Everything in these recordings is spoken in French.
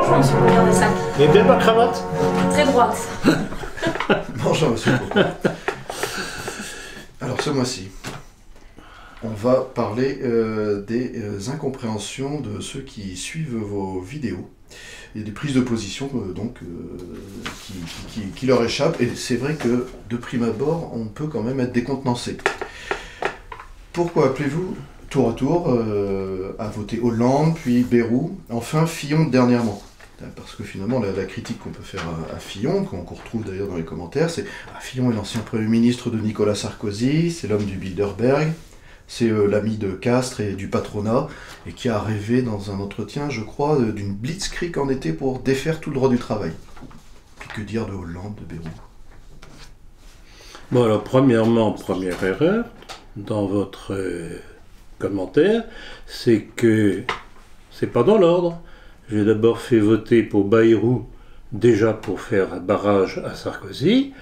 Je me suis regardé ça. Et bien ma cravate? Très droite. Bonjour monsieur. Alors ce mois-ci, on va parler des incompréhensions de ceux qui suivent vos vidéos. Il y a des prises de position qui leur échappent, et c'est vrai que de prime abord, on peut quand même être décontenancé. Pourquoi appelez-vous tour à tour à voter Hollande, puis Bayrou, enfin Fillon dernièrement? Parce que finalement, la critique qu'on peut faire à Fillon, qu'on retrouve d'ailleurs dans les commentaires, c'est Fillon est l'ancien Premier ministre de Nicolas Sarkozy, c'est l'homme du Bilderberg, c'est l'ami de Castres et du patronat, et qui a rêvé dans un entretien, je crois, d'une blitzkrieg en été pour défaire tout le droit du travail. Puis que dire de Hollande, de Bayrou? Bon, alors, premièrement, première erreur dans votre commentaire, c'est que c'est pas dans l'ordre. J'ai d'abord fait voter pour Bayrou, déjà pour faire un barrage à Sarkozy,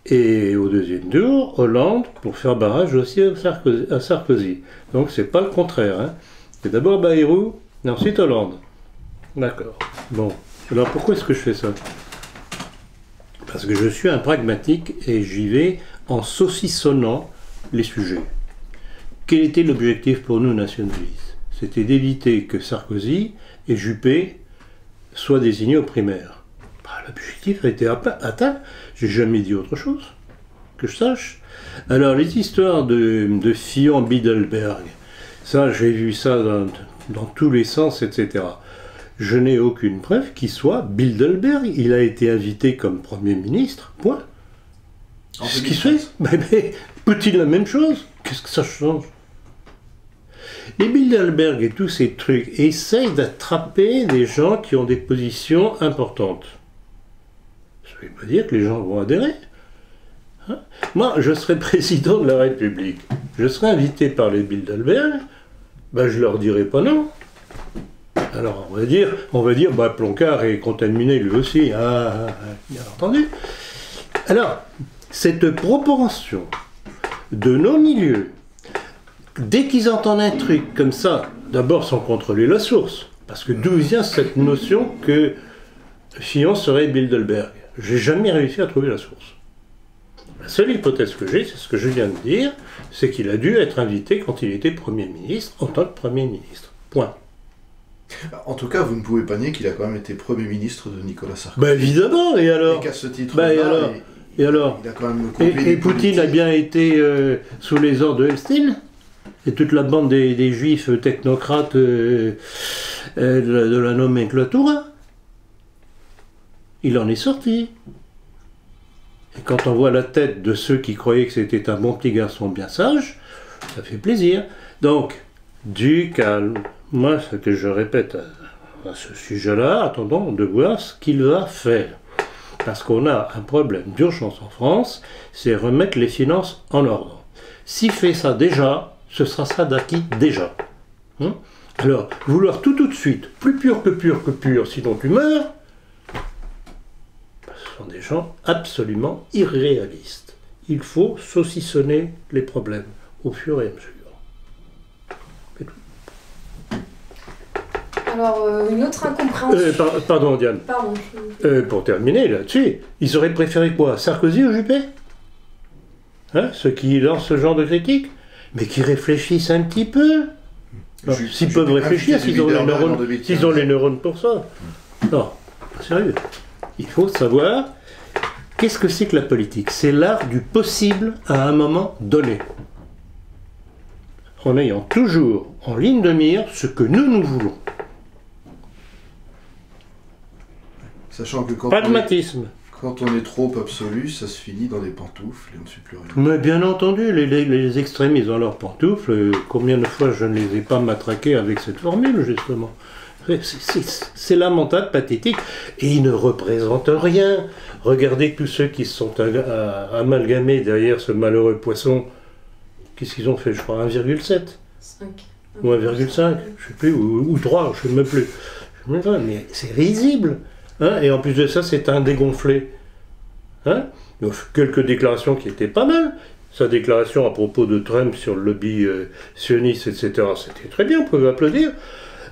et au deuxième tour, Hollande, pour faire barrage aussi à Sarkozy. Donc c'est pas le contraire. Hein. C'est d'abord Bayrou, et ensuite Hollande. D'accord. Bon, alors pourquoi est-ce que je fais ça? Parce que je suis un pragmatique et j'y vais en saucissonnant les sujets. Quel était l'objectif pour nous nationalistes? C'était d'éviter que Sarkozy et Juppé soient désignés aux primaires. Bah, l'objectif a été atteint. J'ai jamais dit autre chose, que je sache. Alors, les histoires de Fillon-Bilderberg, ça, j'ai vu ça dans tous les sens, etc. Je n'ai aucune preuve qu'il soit Bilderberg. Il a été invité comme Premier ministre, point. Ce qui se fait. Mais peut-il la même chose? Qu'est-ce que ça change? Les Bilderberg et tous ces trucs essayent d'attraper des gens qui ont des positions importantes. Ça ne veut pas dire que les gens vont adhérer. Hein? Moi, je serais président de la République. Je serais invité par les Bilderberg, ben, je leur dirais pas non. Alors, on va dire bah, Ploncard est contaminé lui aussi. Bien entendu. Alors, cette proportion de nos milieux, dès qu'ils entendent un truc comme ça, d'abord sans contrôler la source, parce que d'où vient cette notion que Fillon serait Bilderberg? J'ai jamais réussi à trouver la source. La seule hypothèse que j'ai, c'est ce que je viens de dire, c'est qu'il a dû être invité quand il était Premier ministre, en tant que Premier ministre. Point. En tout cas, vous ne pouvez pas nier qu'il a quand même été Premier ministre de Nicolas Sarkozy. Ben évidemment, et alors? Et qu'à ce titre-là, et alors il a quand même et Poutine a bien été sous les ordres de Elstine? Et toute la bande des juifs technocrates de la nomenclature, il en est sorti. Et quand on voit la tête de ceux qui croyaient que c'était un bon petit garçon bien sage, ça fait plaisir. Donc, du calme. Moi, ce que je répète à ce sujet-là, attendons de voir ce qu'il va faire. Parce qu'on a un problème d'urgence en France, c'est remettre les finances en ordre. S'il fait ça déjà, ce sera ça d'acquis déjà. Hein? Alors, vouloir tout de suite, plus pur que pur, sinon tu meurs, ce sont des gens absolument irréalistes. Il faut saucissonner les problèmes au fur et à mesure. C'est tout. Alors, une autre incompréhension... Pardon, Diane. Pardon. Pour terminer là-dessus, ils auraient préféré quoi? Sarkozy ou Juppé? Hein, ceux qui lancent ce genre de critique? Mais qui réfléchissent un petit peu. S'ils peuvent réfléchir, s'ils ont les neurones pour ça. Non, sérieux. Il faut savoir, qu'est-ce que c'est que la politique? C'est l'art du possible à un moment donné. En ayant toujours en ligne de mire ce que nous voulons. Sachant que Pragmatisme. Quand on est trop absolu, ça se finit dans des pantoufles et on ne sait plus rien. Mais bien entendu, les extrémistes dans leurs pantoufles, combien de fois je ne les ai pas matraqués avec cette formule, justement. C'est lamentable, pathétique, et ils ne représentent rien. Regardez tous ceux qui se sont amalgamés derrière ce malheureux poisson. Qu'est-ce qu'ils ont fait, je crois, 1,7 ou 1,5, je ne sais plus, ou 3, je ne sais même plus. Mais c'est risible. Hein, et en plus de ça, c'est un dégonflé. Hein, donc, quelques déclarations qui étaient pas mal. Sa déclaration à propos de Trump sur le lobby sioniste, etc., c'était très bien, on pouvait applaudir.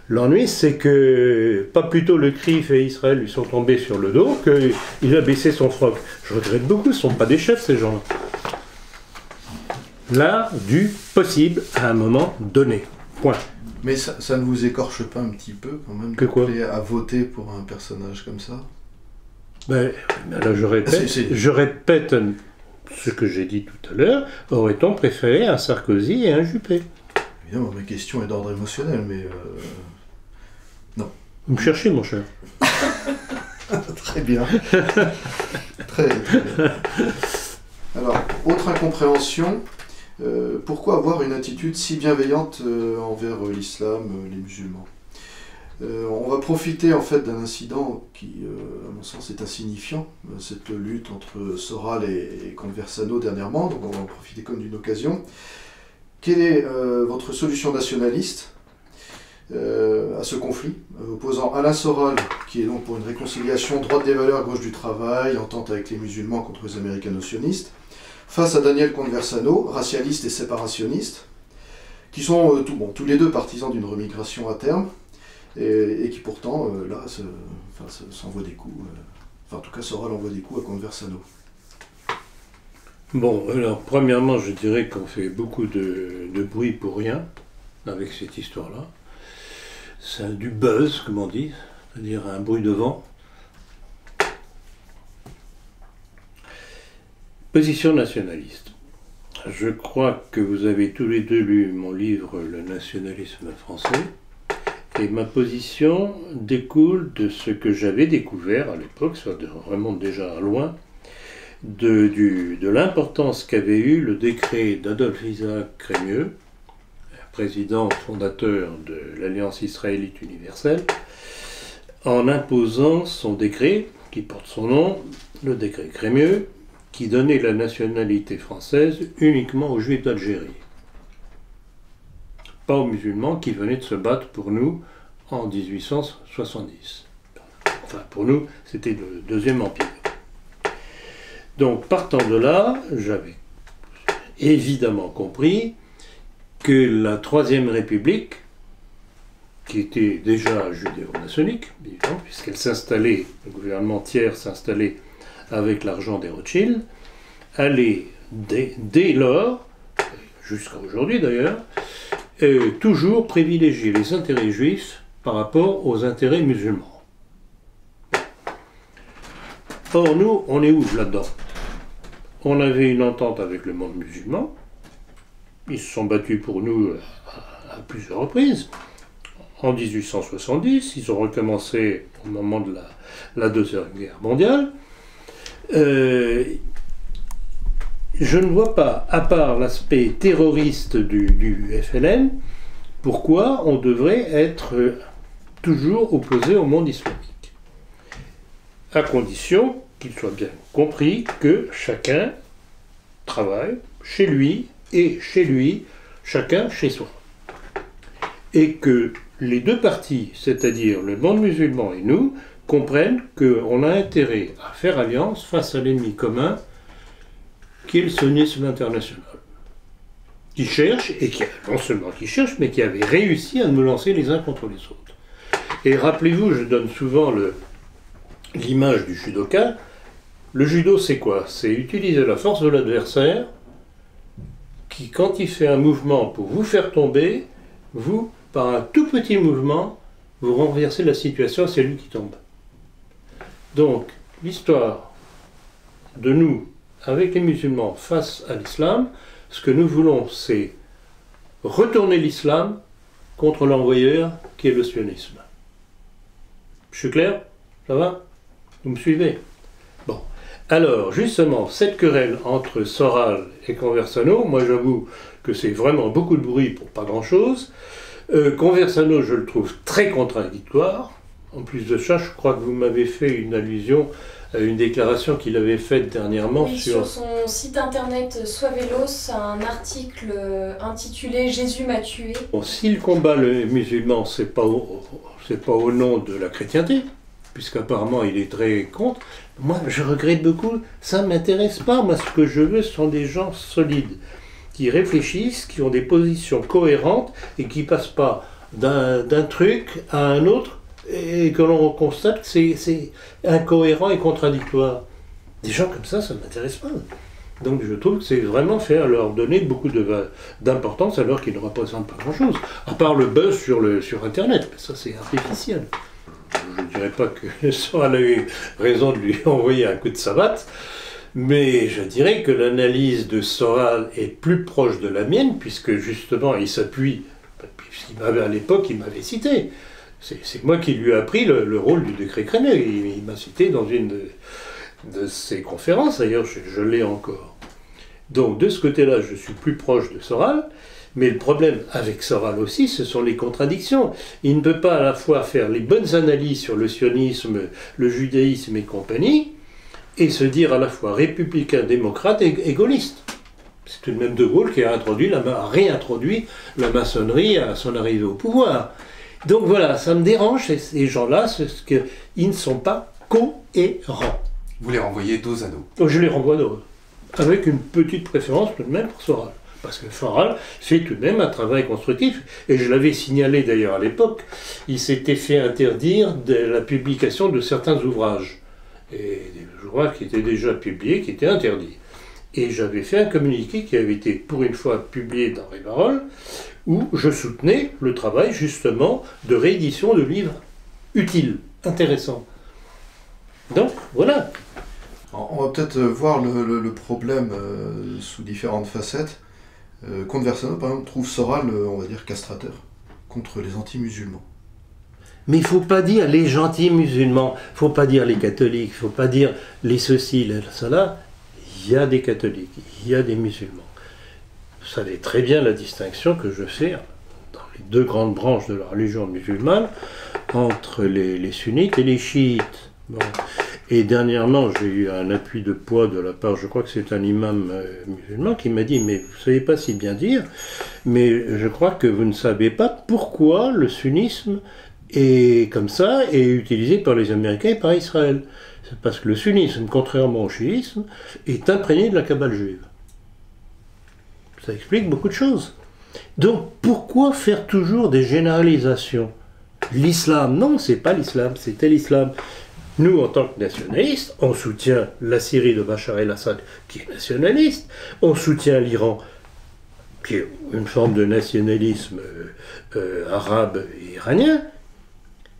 L'ennui, c'est que pas plus tôt le CRIF et Israël lui sont tombés sur le dos qu'il a baissé son froc. Je regrette beaucoup, ce ne sont pas des chefs, ces gens-là. L'art du possible à un moment donné. Point. Mais ça ne vous écorche pas un petit peu, quand même, à voter pour un personnage comme ça? Ben, là, je répète ce que j'ai dit tout à l'heure. Aurait-on préféré un Sarkozy et un Juppé? Évidemment, ma question est d'ordre émotionnel, mais... non. Vous me cherchez, mon cher. Très bien. Très bien. Alors, autre incompréhension, pourquoi avoir une attitude si bienveillante envers l'islam, les musulmans? On va profiter en fait d'un incident qui, à mon sens, est insignifiant, cette lutte entre Soral et Conversano dernièrement, donc on va en profiter comme d'une occasion. Quelle est votre solution nationaliste à ce conflit, opposant Alain Soral, qui est donc pour une réconciliation droite des valeurs, gauche du travail, entente avec les musulmans contre les américano-sionistes, face à Daniel Conversano, racialiste et séparationniste, qui sont tous les deux partisans d'une remigration à terme, et qui pourtant, là, s'envoient des coups, en tout cas Soral envoie des coups à Conversano. Bon, alors, premièrement, je dirais qu'on fait beaucoup de bruit pour rien, avec cette histoire-là. C'est du buzz, comme on dit, c'est-à-dire un bruit de vent. Position nationaliste. Je crois que vous avez tous les deux lu mon livre « Le nationalisme français ». Et ma position découle de ce que j'avais découvert à l'époque, ça remonte déjà loin, de l'importance qu'avait eu le décret d'Adolphe Isaac Crémieux, président fondateur de l'Alliance israélite universelle, en imposant son décret, qui porte son nom, le décret Crémieux, qui donnait la nationalité française uniquement aux Juifs d'Algérie. Pas aux musulmans qui venaient de se battre pour nous en 1870. Enfin, pour nous, c'était le Deuxième Empire. Donc, partant de là, j'avais évidemment compris que la Troisième République, qui était déjà judéo-maçonnique, évidemment, puisqu'elle s'installait, le gouvernement tiers s'installait avec l'argent des Rothschild, allait dès lors, jusqu'à aujourd'hui d'ailleurs, toujours privilégier les intérêts juifs par rapport aux intérêts musulmans. Or, nous, on est où là-dedans? On avait une entente avec le monde musulman, ils se sont battus pour nous à plusieurs reprises. En 1870, ils ont recommencé au moment de la Deuxième Guerre mondiale. Je ne vois pas, à part l'aspect terroriste du FLN, pourquoi on devrait être toujours opposé au monde islamique. À condition qu'il soit bien compris que chacun travaille chez lui et chez lui, chacun chez soi. Et que les deux parties, c'est-à-dire le monde musulman et nous, comprennent qu'on a intérêt à faire alliance face à l'ennemi commun qui est le sionisme international, qui cherche, et qui, non seulement qui cherche, mais qui avait réussi à nous lancer les uns contre les autres. Et rappelez-vous, je donne souvent l'image du judoka. Le judo, c'est quoi? C'est utiliser la force de l'adversaire, qui, quand il fait un mouvement pour vous faire tomber, vous, par un tout petit mouvement, vous renversez la situation, c'est lui qui tombe. Donc, l'histoire de nous, avec les musulmans, face à l'islam, ce que nous voulons, c'est retourner l'islam contre l'envoyeur qui est le sionisme. Je suis clair? Ça va? Vous me suivez? Bon. Alors, justement, cette querelle entre Soral et Conversano, moi j'avoue que c'est vraiment beaucoup de bruit pour pas grand-chose. Conversano, je le trouve très contradictoire. En plus de ça, je crois que vous m'avez fait une allusion à une déclaration qu'il avait faite dernièrement sur son site internet Soavelos, un article intitulé « Jésus m'a tué ». Bon, s'il combat le musulman, c'est pas au nom de la chrétienté, puisqu'apparemment il est très contre. Moi, je regrette beaucoup, ça ne m'intéresse pas. Moi, ce que je veux, ce sont des gens solides, qui réfléchissent, qui ont des positions cohérentes et qui ne passent pas d'un truc à un autre et que l'on constate que c'est incohérent et contradictoire. Des gens comme ça ne m'intéresse pas. Donc je trouve que c'est vraiment faire leur donner beaucoup d'importance alors qu'ils ne représentent pas grand-chose. À part le buzz sur Internet, ça c'est artificiel. Je ne dirais pas que Soral a eu raison de lui envoyer un coup de savate, mais je dirais que l'analyse de Soral est plus proche de la mienne, puisque justement il s'appuie, à l'époque il m'avait cité. C'est moi qui lui ai appris le rôle du décret Crémieux. Il m'a cité dans une de ses conférences, d'ailleurs je l'ai encore. Donc de ce côté-là, je suis plus proche de Soral, mais le problème avec Soral aussi, ce sont les contradictions. Il ne peut pas à la fois faire les bonnes analyses sur le sionisme, le judaïsme et compagnie, et se dire à la fois républicain, démocrate et gaulliste. C'est tout de même De Gaulle qui a réintroduit la maçonnerie à son arrivée au pouvoir. Donc voilà, ça me dérange, ces gens-là, c'est qu'ils ne sont pas cohérents. Vous les renvoyez dos à dos. Je les renvoie dos, avec une petite préférence tout de même pour Soral. Parce que Soral fait tout de même un travail constructif, et je l'avais signalé d'ailleurs à l'époque, il s'était fait interdire la publication de certains ouvrages. Et des ouvrages qui étaient déjà publiés, qui étaient interdits. Et j'avais fait un communiqué qui avait été pour une fois publié dans Rivarol, où je soutenais le travail justement de réédition de livres utiles, intéressants. Donc voilà. On va peut-être voir le problème sous différentes facettes. Conversano, par exemple, trouve Soral, on va dire, castrateur contre les anti-musulmans. Mais il ne faut pas dire les gentils musulmans, il ne faut pas dire les catholiques, il ne faut pas dire les ceci, les cela. Il y a des catholiques, il y a des musulmans. Vous savez très bien la distinction que je fais dans les deux grandes branches de la religion musulmane entre les sunnites et les chiites. Bon. Et dernièrement, j'ai eu un appui de poids de la part, je crois que c'est un imam musulman, qui m'a dit « Mais vous ne savez pas si bien dire, mais je crois que vous ne savez pas pourquoi le sunnisme est comme ça et est utilisé par les Américains et par Israël. C'est parce que le sunnisme, contrairement au chiisme, est imprégné de la Kabbale juive. Ça explique beaucoup de choses. Donc pourquoi faire toujours des généralisations? L'islam, non, c'est pas l'islam, c'était l'islam. Nous, en tant que nationalistes, on soutient la Syrie de Bachar el-Assad, qui est nationaliste, on soutient l'Iran, qui est une forme de nationalisme arabe et iranien,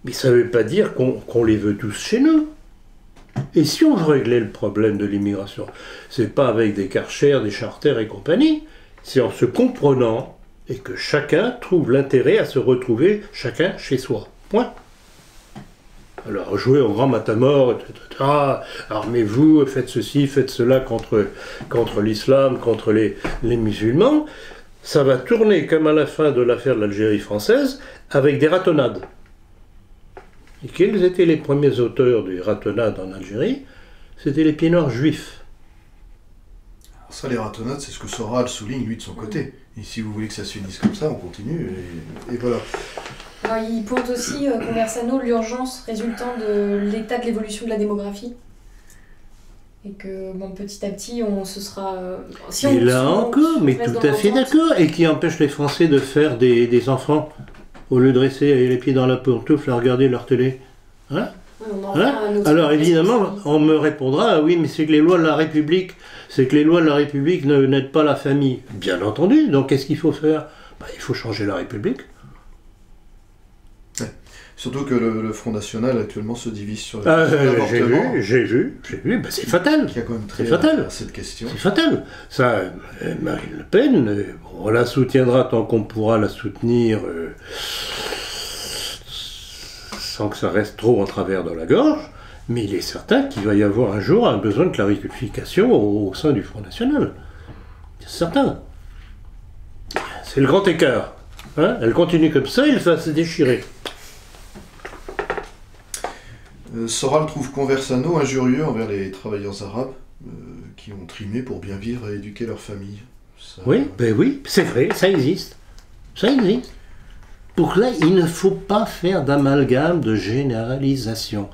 mais ça ne veut pas dire qu'on les veut tous chez nous. Et si on veut régler le problème de l'immigration, c'est pas avec des Karcher, des Charter et compagnie, c'est en se comprenant et que chacun trouve l'intérêt à se retrouver chacun chez soi. Point. Alors jouez au grand matamor, etc. Armez-vous, faites ceci, faites cela contre l'islam, contre les musulmans. Ça va tourner comme à la fin de l'affaire de l'Algérie française, avec des ratonnades. Et quels étaient les premiers auteurs des ratonnades en Algérie? C'était les pieds noirs juifs. Alors ça, les ratonnades, c'est ce que Soral souligne, lui, de son côté. Et si vous voulez que ça se finisse comme ça, on continue, et voilà. Alors, il pointe aussi, Conversano, l'urgence résultant de l'état de l'évolution de la démographie. Et que, bon, petit à petit, ce sera... Et là encore, mais tout à fait d'accord. Et qui empêche les Français de faire des enfants au lieu de rester les pieds dans la pantoufle à regarder leur télé. Hein? Alors évidemment, on me répondra, ah oui, mais c'est que les lois de la République, n'aident pas la famille. Bien entendu, donc qu'est-ce qu'il faut faire? Il faut changer la République. Ouais. Surtout que le Front National actuellement se divise sur l'avortement. J'ai vu, c'est fatal. Qui a quand même très fatal. Cette question. C'est fatal. Ça, Marine Le Pen, on la soutiendra tant qu'on pourra la soutenir sans que ça reste trop en travers de la gorge, mais il est certain qu'il va y avoir un jour un besoin de clarification au sein du Front National. C'est certain. C'est le grand écart. Hein? Elle continue comme ça, il va se déchirer. Soral trouve Conversano injurieux envers les travailleurs arabes qui ont trimé pour bien vivre et éduquer leur famille. Ça... Oui, c'est vrai, ça existe. Ça existe. Pour là, il ne faut pas faire d'amalgame, de généralisation.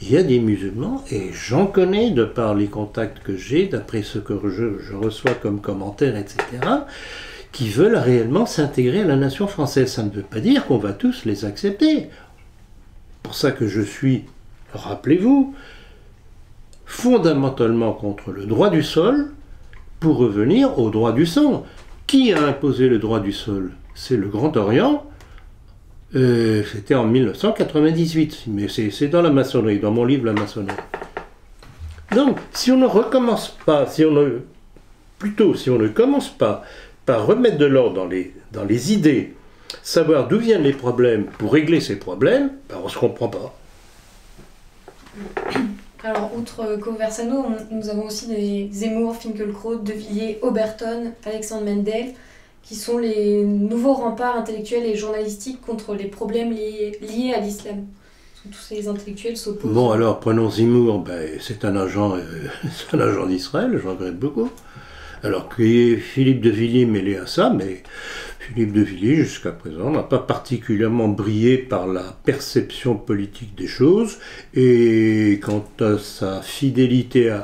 Il y a des musulmans, et j'en connais de par les contacts que j'ai, d'après ce que je reçois comme commentaires, etc., qui veulent réellement s'intégrer à la nation française. Ça ne veut pas dire qu'on va tous les accepter. Pour ça que je suis, rappelez-vous, fondamentalement contre le droit du sol pour revenir au droit du sang. Qui a imposé le droit du sol? C'est le Grand Orient. C'était en 1998, mais c'est dans la maçonnerie, dans mon livre La maçonnerie. Donc, si on ne recommence pas, si on ne commence pas par remettre de l'ordre dans les idées, savoir d'où viennent les problèmes pour régler ces problèmes, ben on ne se comprend pas. Alors, outre Conversano, nous avons aussi des Zemmour, Finkielkraut, De Villiers, Oberton, Alexandre Mendel, qui sont les nouveaux remparts intellectuels et journalistiques contre les problèmes liés à l'islam. Tous ces intellectuels s'opposent. Bon, alors, prenons Zemmour, c'est un agent d'Israël, je regrette beaucoup. Alors qu'il y ait Philippe de Villiers mêlé à ça, mais Philippe de Villiers, jusqu'à présent, n'a pas particulièrement brillé par la perception politique des choses, et quant à sa fidélité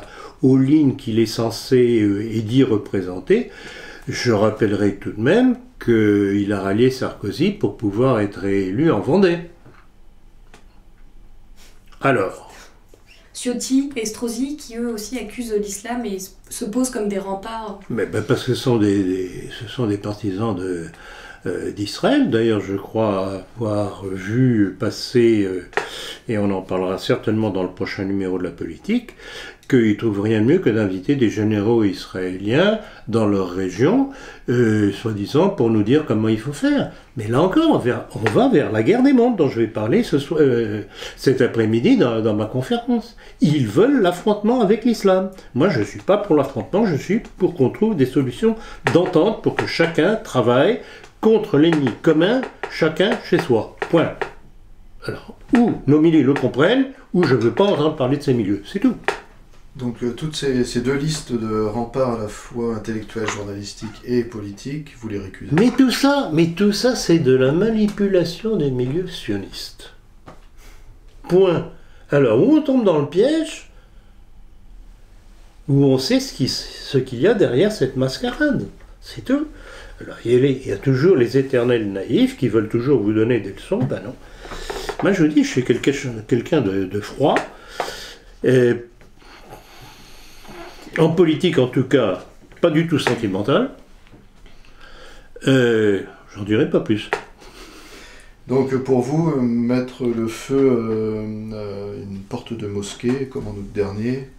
aux lignes qu'il est censé et dit représenter, je rappellerai tout de même qu'il a rallié Sarkozy pour pouvoir être élu en Vendée. Alors, Ciotti et Estrosi, qui eux aussi accusent l'islam et se posent comme des remparts. Mais parce que ce sont des partisans d'Israël. D'ailleurs, je crois avoir vu passer, et on en parlera certainement dans le prochain numéro de La Politique, qu'ils ne trouvent rien de mieux que d'inviter des généraux israéliens dans leur région, soi-disant pour nous dire comment il faut faire. Mais là encore, on va vers la guerre des mondes dont je vais parler cet après-midi dans ma conférence. Ils veulent l'affrontement avec l'islam. Moi, je ne suis pas pour l'affrontement, je suis pour qu'on trouve des solutions d'entente pour que chacun travaille contre l'ennemi commun, chacun chez soi. Point. Alors, ou nos milieux le comprennent, ou je ne veux pas entendre parler de ces milieux. C'est tout. Donc toutes ces deux listes de remparts à la fois intellectuels, journalistiques et politiques, vous les récusez. Mais tout ça, c'est de la manipulation des milieux sionistes. Point. Alors, où on tombe dans le piège, où on sait ce qu'il y a derrière cette mascarade. C'est tout. Alors, il y a toujours les éternels naïfs qui veulent toujours vous donner des leçons. Ben non. Moi, je vous dis, je suis quelqu'un de froid. En politique, en tout cas, pas du tout sentimental. J'en dirai pas plus. Donc pour vous, mettre le feu à une porte de mosquée, comme en août dernier,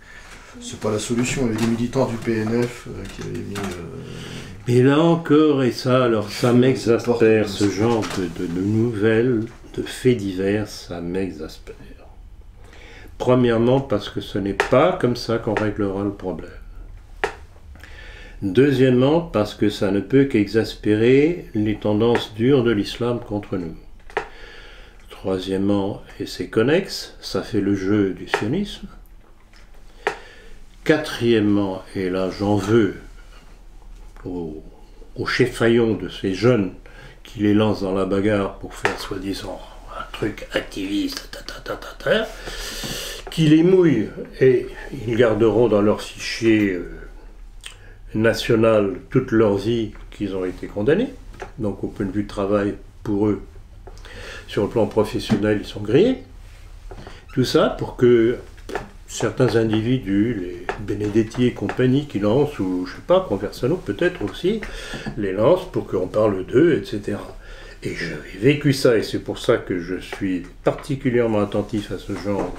c'est pas la solution. Il y avait des militants du PNF qui avaient mis... Mais là encore, et ça, alors ça m'exaspère, ce genre de nouvelles, de faits divers, ça m'exaspère. Premièrement, parce que ce n'est pas comme ça qu'on réglera le problème. Deuxièmement, parce que ça ne peut qu'exaspérer les tendances dures de l'islam contre nous. Troisièmement, et c'est connexe, ça fait le jeu du sionisme. Quatrièmement, et là j'en veux aux cheffaillons de ces jeunes qui les lancent dans la bagarre pour faire soi-disant un truc activiste, qui les mouillent et ils garderont dans leur fichier national toute leur vie qu'ils ont été condamnés. Donc au point de vue de travail, pour eux, sur le plan professionnel, ils sont grillés. Tout ça pour que certains individus, les Benedetti et compagnie qui lancent, ou je sais pas, Conversano peut-être aussi, les lancent pour qu'on parle d'eux, etc. Et j'avais vécu ça, et c'est pour ça que je suis particulièrement attentif à ce genre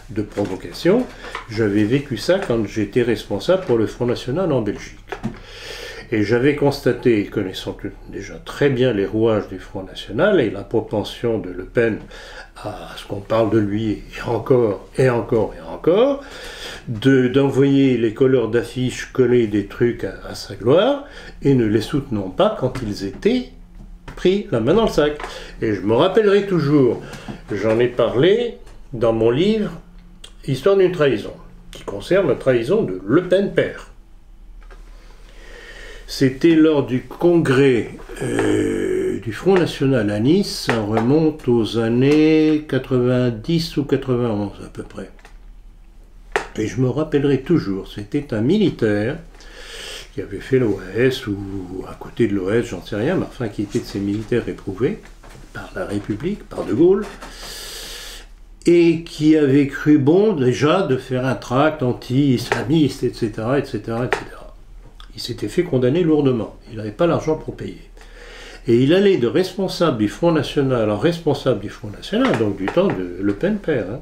de provocation. J'avais vécu ça quand j'étais responsable pour le Front National en Belgique. Et j'avais constaté, connaissant déjà très bien les rouages du Front National et la propension de Le Pen à ce qu'on parle de lui, et encore, d'envoyer les colleurs d'affiches coller des trucs à sa gloire, et ne les soutenons pas quand ils étaient pris la main dans le sac. Et je me rappellerai toujours, j'en ai parlé dans mon livre Histoire d'une trahison, qui concerne la trahison de Le Pen père. C'était lors du congrès du Front National à Nice, ça remonte aux années 90 ou 91 à peu près. Et je me rappellerai toujours, c'était un militaire qui qui avait fait l'OAS, ou à côté de l'OAS, j'en sais rien, mais enfin qui était de ces militaires éprouvés par la République, par De Gaulle, et qui avait cru bon déjà de faire un tract anti-islamiste, etc., etc., etc. Il s'était fait condamner lourdement, il n'avait pas l'argent pour payer. Et il allait de responsable du Front National en responsable du Front National, donc du temps de Le Pen père, hein,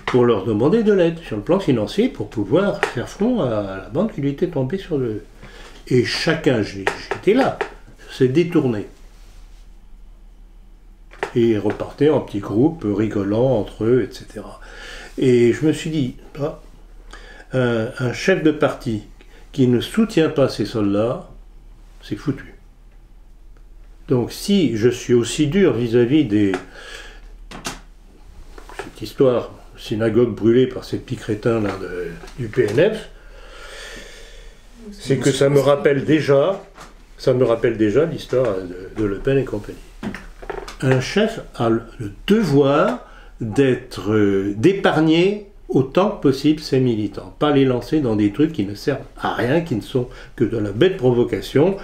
pour leur demander de l'aide sur le plan financier pour pouvoir faire front à la bande qui lui était tombée sur le... Et chacun, j'étais là, s'est détourné. Et repartait en petits groupes, rigolant entre eux, etc. Et je me suis dit, un chef de parti qui ne soutient pas ces soldats, c'est foutu. Donc si je suis aussi dur vis-à-vis des... cette histoire, synagogue brûlée par ces petits crétins là du PNF, c'est que ça me rappelle déjà l'histoire de Le Pen et compagnie. Un chef a le devoir d'épargner autant que possible ses militants, pas les lancer dans des trucs qui ne servent à rien, qui ne sont que de la bête provocation,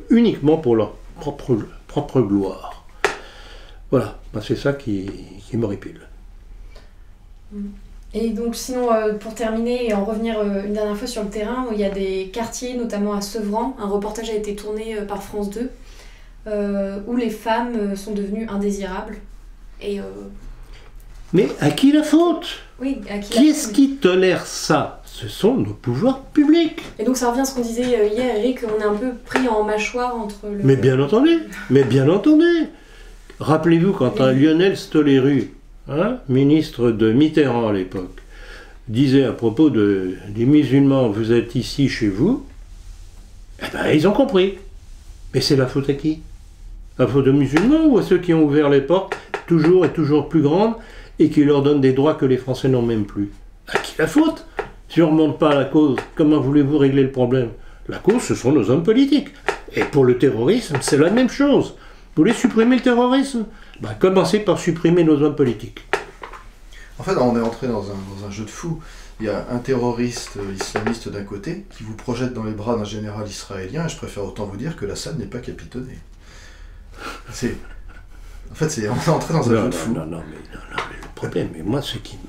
uniquement pour leur propre gloire. Voilà, c'est ça qui m'horripile. Et donc sinon, pour terminer et en revenir une dernière fois sur le terrain, il y a des quartiers, notamment à Sevran, un reportage a été tourné par France 2, où les femmes sont devenues indésirables. Et, mais à qui la faute? Oui, à qui Qui est-ce qui tolère ça? Ce sont nos pouvoirs publics. Et donc ça revient à ce qu'on disait hier, Eric, on est un peu pris en mâchoire entre le... Mais bien entendu. Rappelez-vous quand un Lionel Stoléru, ministre de Mitterrand à l'époque, disait à propos des musulmans, vous êtes ici chez vous, eh ben ils ont compris. Mais c'est la faute à qui? La faute aux musulmans ou à ceux qui ont ouvert les portes toujours et toujours plus grandes et qui leur donnent des droits que les Français n'ont même plus? À qui la faute? Si on ne remonte pas à la cause, comment voulez-vous régler le problème? La cause, ce sont nos hommes politiques. Et pour le terrorisme, c'est la même chose. Vous voulez supprimer le terrorisme? Commencez par supprimer nos hommes politiques. En fait, on est entré dans un jeu de fou. Il y a un terroriste islamiste d'un côté qui vous projette dans les bras d'un général israélien, et je préfère autant vous dire que l'Assad n'est pas capitonné. En fait, on est entré dans un jeu de fou. Non, mais le problème, et moi, ce qui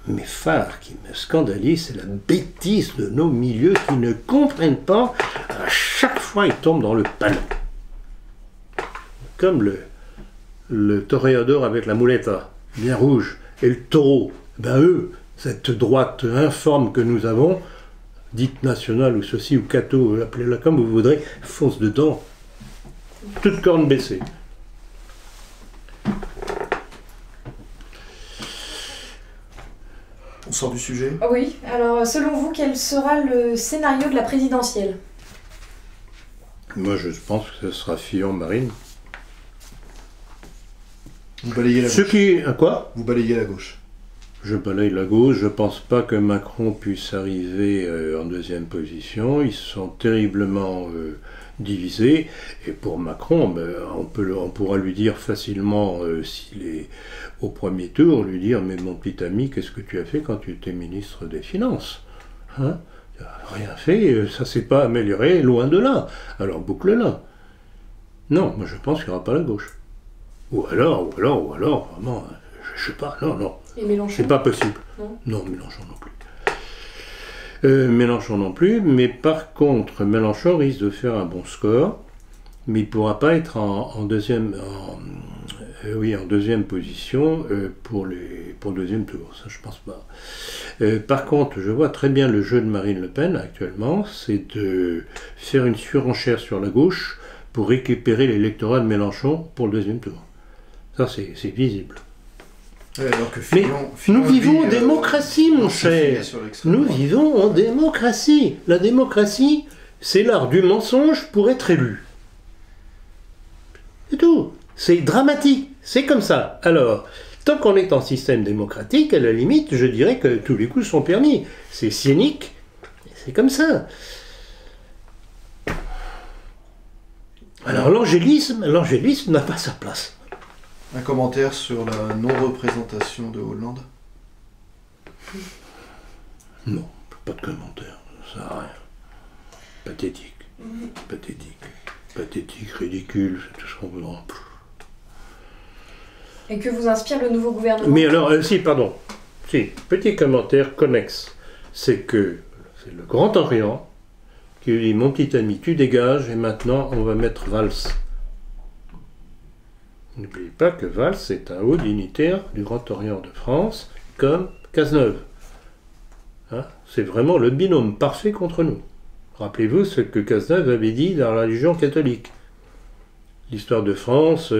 m'effare, qui me scandalise, c'est la bêtise de nos milieux qui ne comprennent pas. À chaque fois, ils tombent dans le panneau. Comme le toréador avec la muleta, bien rouge, et le taureau. Eux, cette droite informe que nous avons, dite nationale ou ceci ou catho, appelez-la comme vous voudrez, fonce dedans, toute corne baissée. On sort du sujet. Oui, alors selon vous, quel sera le scénario de la présidentielle? Moi, je pense que ce sera Fillon-Marine. Vous balayez la gauche. Quoi? Vous balayez la gauche. Je balaye la gauche. Je ne pense pas que Macron puisse arriver en deuxième position. Ils sont terriblement divisés. Et pour Macron, on pourra lui dire facilement, s'il est au premier tour, lui dire « Mais mon petit ami, qu'est-ce que tu as fait quand tu étais ministre des Finances ? Hein ? Tu n'as rien fait, ça ne s'est pas amélioré, loin de là. Alors boucle-la. » Non, moi je pense qu'il n'y aura pas la gauche. Ou alors, vraiment, je sais pas, non. Et Mélenchon? C'est pas possible. Non, Mélenchon non plus. Mais par contre, Mélenchon risque de faire un bon score, mais il ne pourra pas être en deuxième position pour le deuxième tour. Ça, je pense pas. Par contre, je vois très bien le jeu de Marine Le Pen actuellement, c'est de faire une surenchère sur la gauche pour récupérer l'électorat de Mélenchon pour le deuxième tour. Ça, c'est visible. Ouais, alors que nous vivons en démocratie, mon cher. Nous vivons en démocratie. La démocratie, c'est l'art du mensonge pour être élu. C'est tout. C'est dramatique. C'est comme ça. Alors, tant qu'on est en système démocratique, à la limite, je dirais que tous les coups sont permis. C'est cynique. C'est comme ça. Alors, l'angélisme n'a pas sa place. Un commentaire sur la non-représentation de Hollande? Non, pas de commentaire, ça sert à rien. Pathétique. Pathétique. Pathétique, ridicule, c'est tout ce qu'on voudra. Et que vous inspire le nouveau gouvernement? Mais alors, petit commentaire connexe. C'est que c'est le Grand Orient qui lui dit, mon petit ami, tu dégages et maintenant on va mettre Valls. N'oubliez pas que Valls est un haut dignitaire du Grand Orient de France, comme Cazeneuve. Hein, c'est vraiment le binôme parfait contre nous. Rappelez-vous ce que Cazeneuve avait dit dans la religion catholique. L'histoire de France,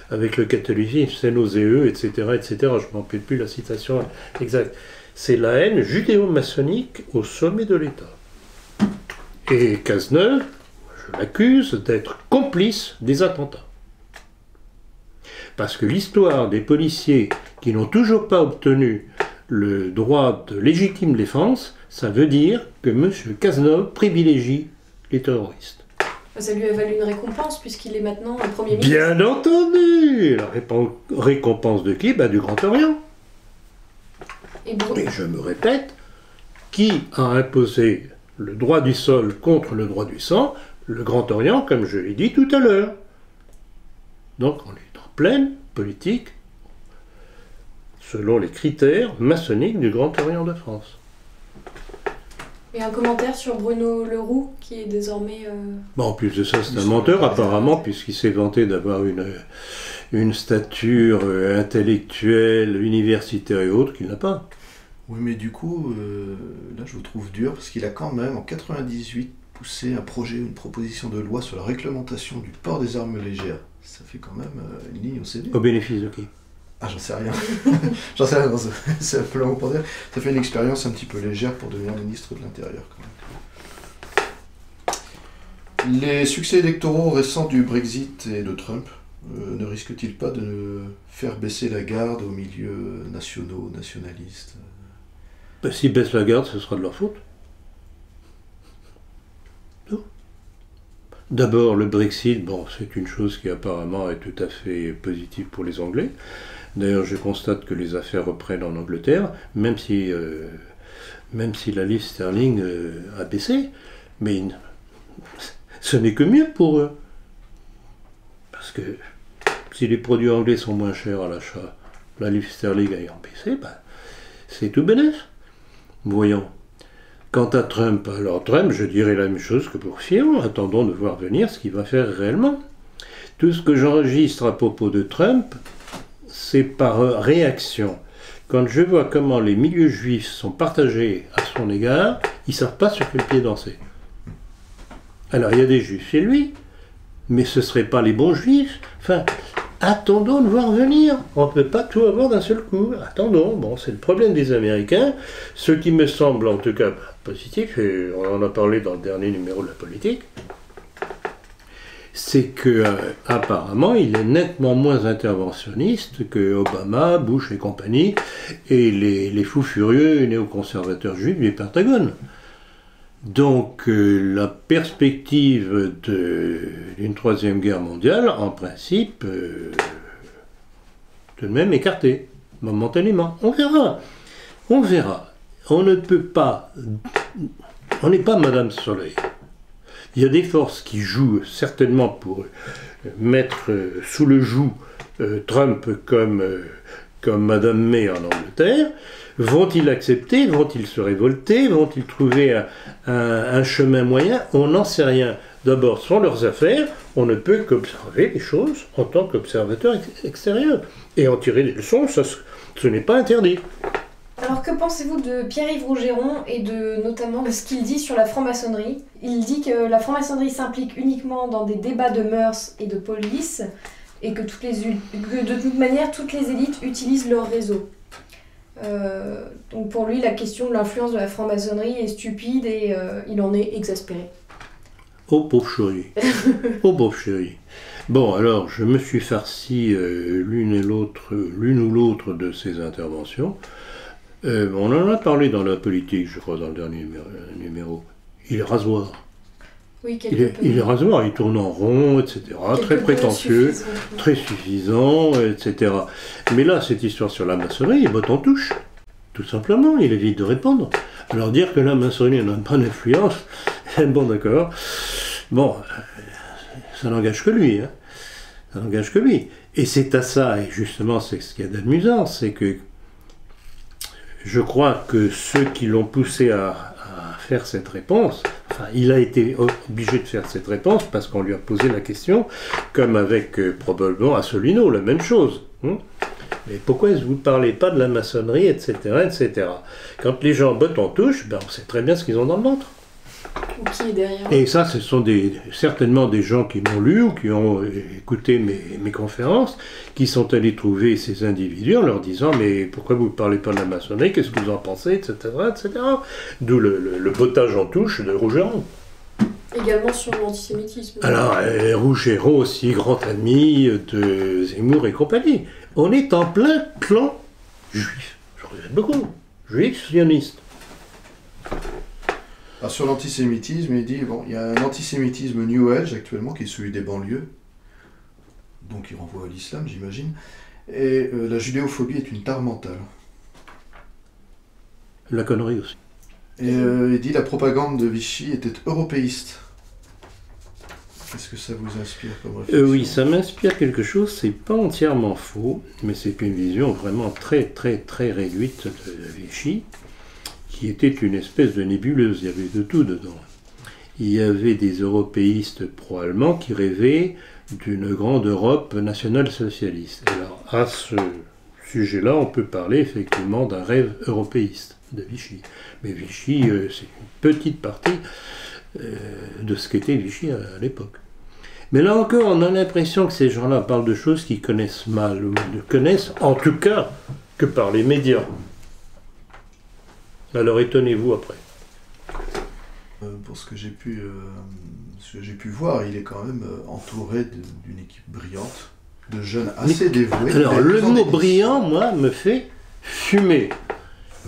avec le catholicisme, c'est nauséeux, etc., etc. Je ne me rappelle plus la citation exacte. C'est la haine judéo-maçonnique au sommet de l'État. Et Cazeneuve, je l'accuse d'être complice des attentats. Parce que l'histoire des policiers qui n'ont toujours pas obtenu le droit de légitime défense, ça veut dire que M. Cazeneuve privilégie les terroristes. Ça lui a valu une récompense puisqu'il est maintenant le Premier ministre. Bien entendu. La récompense de qui? Du Grand Orient. Et je me répète, qui a imposé le droit du sol contre le droit du sang? Le Grand Orient, comme je l'ai dit tout à l'heure. Donc on est en pleine politique selon les critères maçonniques du Grand Orient de France. Et un commentaire sur Bruno Leroux, qui est désormais... En plus de ça, c'est un menteur, apparemment, puisqu'il s'est vanté d'avoir une stature intellectuelle, universitaire et autres, qu'il n'a pas. Oui, mais du coup, là, je vous trouve dur, parce qu'il a quand même, en 98, poussé un projet, une proposition de loi sur la réglementation du port des armes légères. Ça fait quand même une ligne au CD. Au bénéfice de qui? Ah, j'en sais rien. J'en sais rien, c'est simplement pour dire. Ça fait une expérience un petit peu légère pour devenir ministre de l'Intérieur, quand même. Les succès électoraux récents du Brexit et de Trump ne risquent-ils pas de faire baisser la garde aux milieux nationaux, nationalistes? S'ils baissent la garde, ce sera de leur faute. Non. D'abord, le Brexit, c'est une chose qui apparemment est tout à fait positive pour les Anglais. D'ailleurs, je constate que les affaires reprennent en Angleterre, même si la livre sterling a baissé, mais ce n'est que mieux pour eux. Parce que si les produits anglais sont moins chers à l'achat, la livre sterling ayant baissé, c'est tout bénef. Voyons. Quant à Trump, alors Trump, je dirais la même chose que pour Fillon, attendons de voir venir ce qu'il va faire réellement. Tout ce que j'enregistre à propos de Trump, c'est par réaction. Quand je vois comment les milieux juifs sont partagés à son égard, ils ne savent pas sur quel pied danser. Alors il y a des juifs chez lui, mais ce ne seraient pas les bons juifs. Enfin, attendons de voir venir. On ne peut pas tout avoir d'un seul coup. Attendons. C'est le problème des Américains. Ce qui me semble en tout cas positif, et on en a parlé dans le dernier numéro de la politique, c'est que apparemment il est nettement moins interventionniste que Obama, Bush et compagnie, et les fous furieux néoconservateurs juifs du Pentagone. Donc la perspective d'une troisième guerre mondiale, en principe, tout de même écartée, momentanément. On verra. On ne peut pas... On n'est pas Madame Soleil. Il y a des forces qui jouent certainement pour mettre sous le joug Trump comme Madame May en Angleterre. Vont-ils accepter? Vont-ils se révolter? Vont-ils trouver un chemin moyen? On n'en sait rien. D'abord, ce sont leurs affaires. On ne peut qu'observer les choses en tant qu'observateur extérieur. Et en tirer des leçons, ce n'est pas interdit. Alors que pensez-vous de Pierre-Yves Rougeron et notamment de ce qu'il dit sur la franc-maçonnerie? Il dit que la franc-maçonnerie s'implique uniquement dans des débats de mœurs et de police et que de toute manière toutes les élites utilisent leur réseau. Donc pour lui la question de l'influence de la franc-maçonnerie est stupide et il en est exaspéré. Oh pauvre chérie. Oh pauvre chérie. Bon, alors je me suis farci l'une ou l'autre de ces interventions. On en a parlé dans la politique, je crois, dans le dernier numéro. Il est rasoir. Oui, il est rasoir, il tourne en rond, etc. Très prétentieux, très suffisant, etc. Mais là, cette histoire sur la maçonnerie, il botte en touche. Tout simplement, il évite de répondre. Alors dire que la maçonnerie n'a pas d'influence, bon d'accord, bon, ça n'engage que lui, hein. Ça n'engage que lui. Et c'est à ça, et justement c'est ce qu'il y a d'amusant, c'est que je crois que ceux qui l'ont poussé à faire cette réponse, enfin il a été obligé de faire cette réponse parce qu'on lui a posé la question, comme avec probablement Asselineau, la même chose. Mais pourquoi est-ce que vous ne parlez pas de la maçonnerie, etc., etc. Quand les gens bottent en touche, ben on sait très bien ce qu'ils ont dans le ventre. Ou qui est derrière. Et ça, ce sont certainement des gens qui m'ont lu ou qui ont écouté mes conférences, qui sont allés trouver ces individus en leur disant « Mais pourquoi vous ne parlez pas de la maçonnerie? Qu'est-ce que vous en pensez ?» etc., etc. D'où le bottage en touche de Rougeron. Également sur l'antisémitisme. Alors, Rougeron aussi, grand ami de Zemmour et compagnie. On est en plein clan juif. Je regrette beaucoup. Juif sioniste. Alors sur l'antisémitisme, il dit, bon, il y a un antisémitisme New Age actuellement, qui est celui des banlieues, donc il renvoie à l'islam, j'imagine, et la judéophobie est une tare mentale. La connerie aussi. Et il dit, la propagande de Vichy était européiste. Qu'est-ce que ça vous inspire comme réflexion? Oui, ça m'inspire quelque chose, c'est pas entièrement faux, mais c'est une vision vraiment très très très réduite de Vichy, qui était une espèce de nébuleuse, il y avait de tout dedans. Il y avait des européistes pro-allemands qui rêvaient d'une grande Europe nationale-socialiste. Alors, à ce sujet-là, on peut parler effectivement d'un rêve européiste de Vichy. Mais Vichy, c'est une petite partie de ce qu'était Vichy à l'époque. Mais là encore, on a l'impression que ces gens-là parlent de choses qu'ils connaissent mal, ou ne connaissent en tout cas que par les médias. Alors étonnez-vous après. Pour ce que j'ai pu voir, il est quand même entouré d'une équipe brillante, de jeunes assez dévoués. Alors le mot brillant, moi, me fait fumer.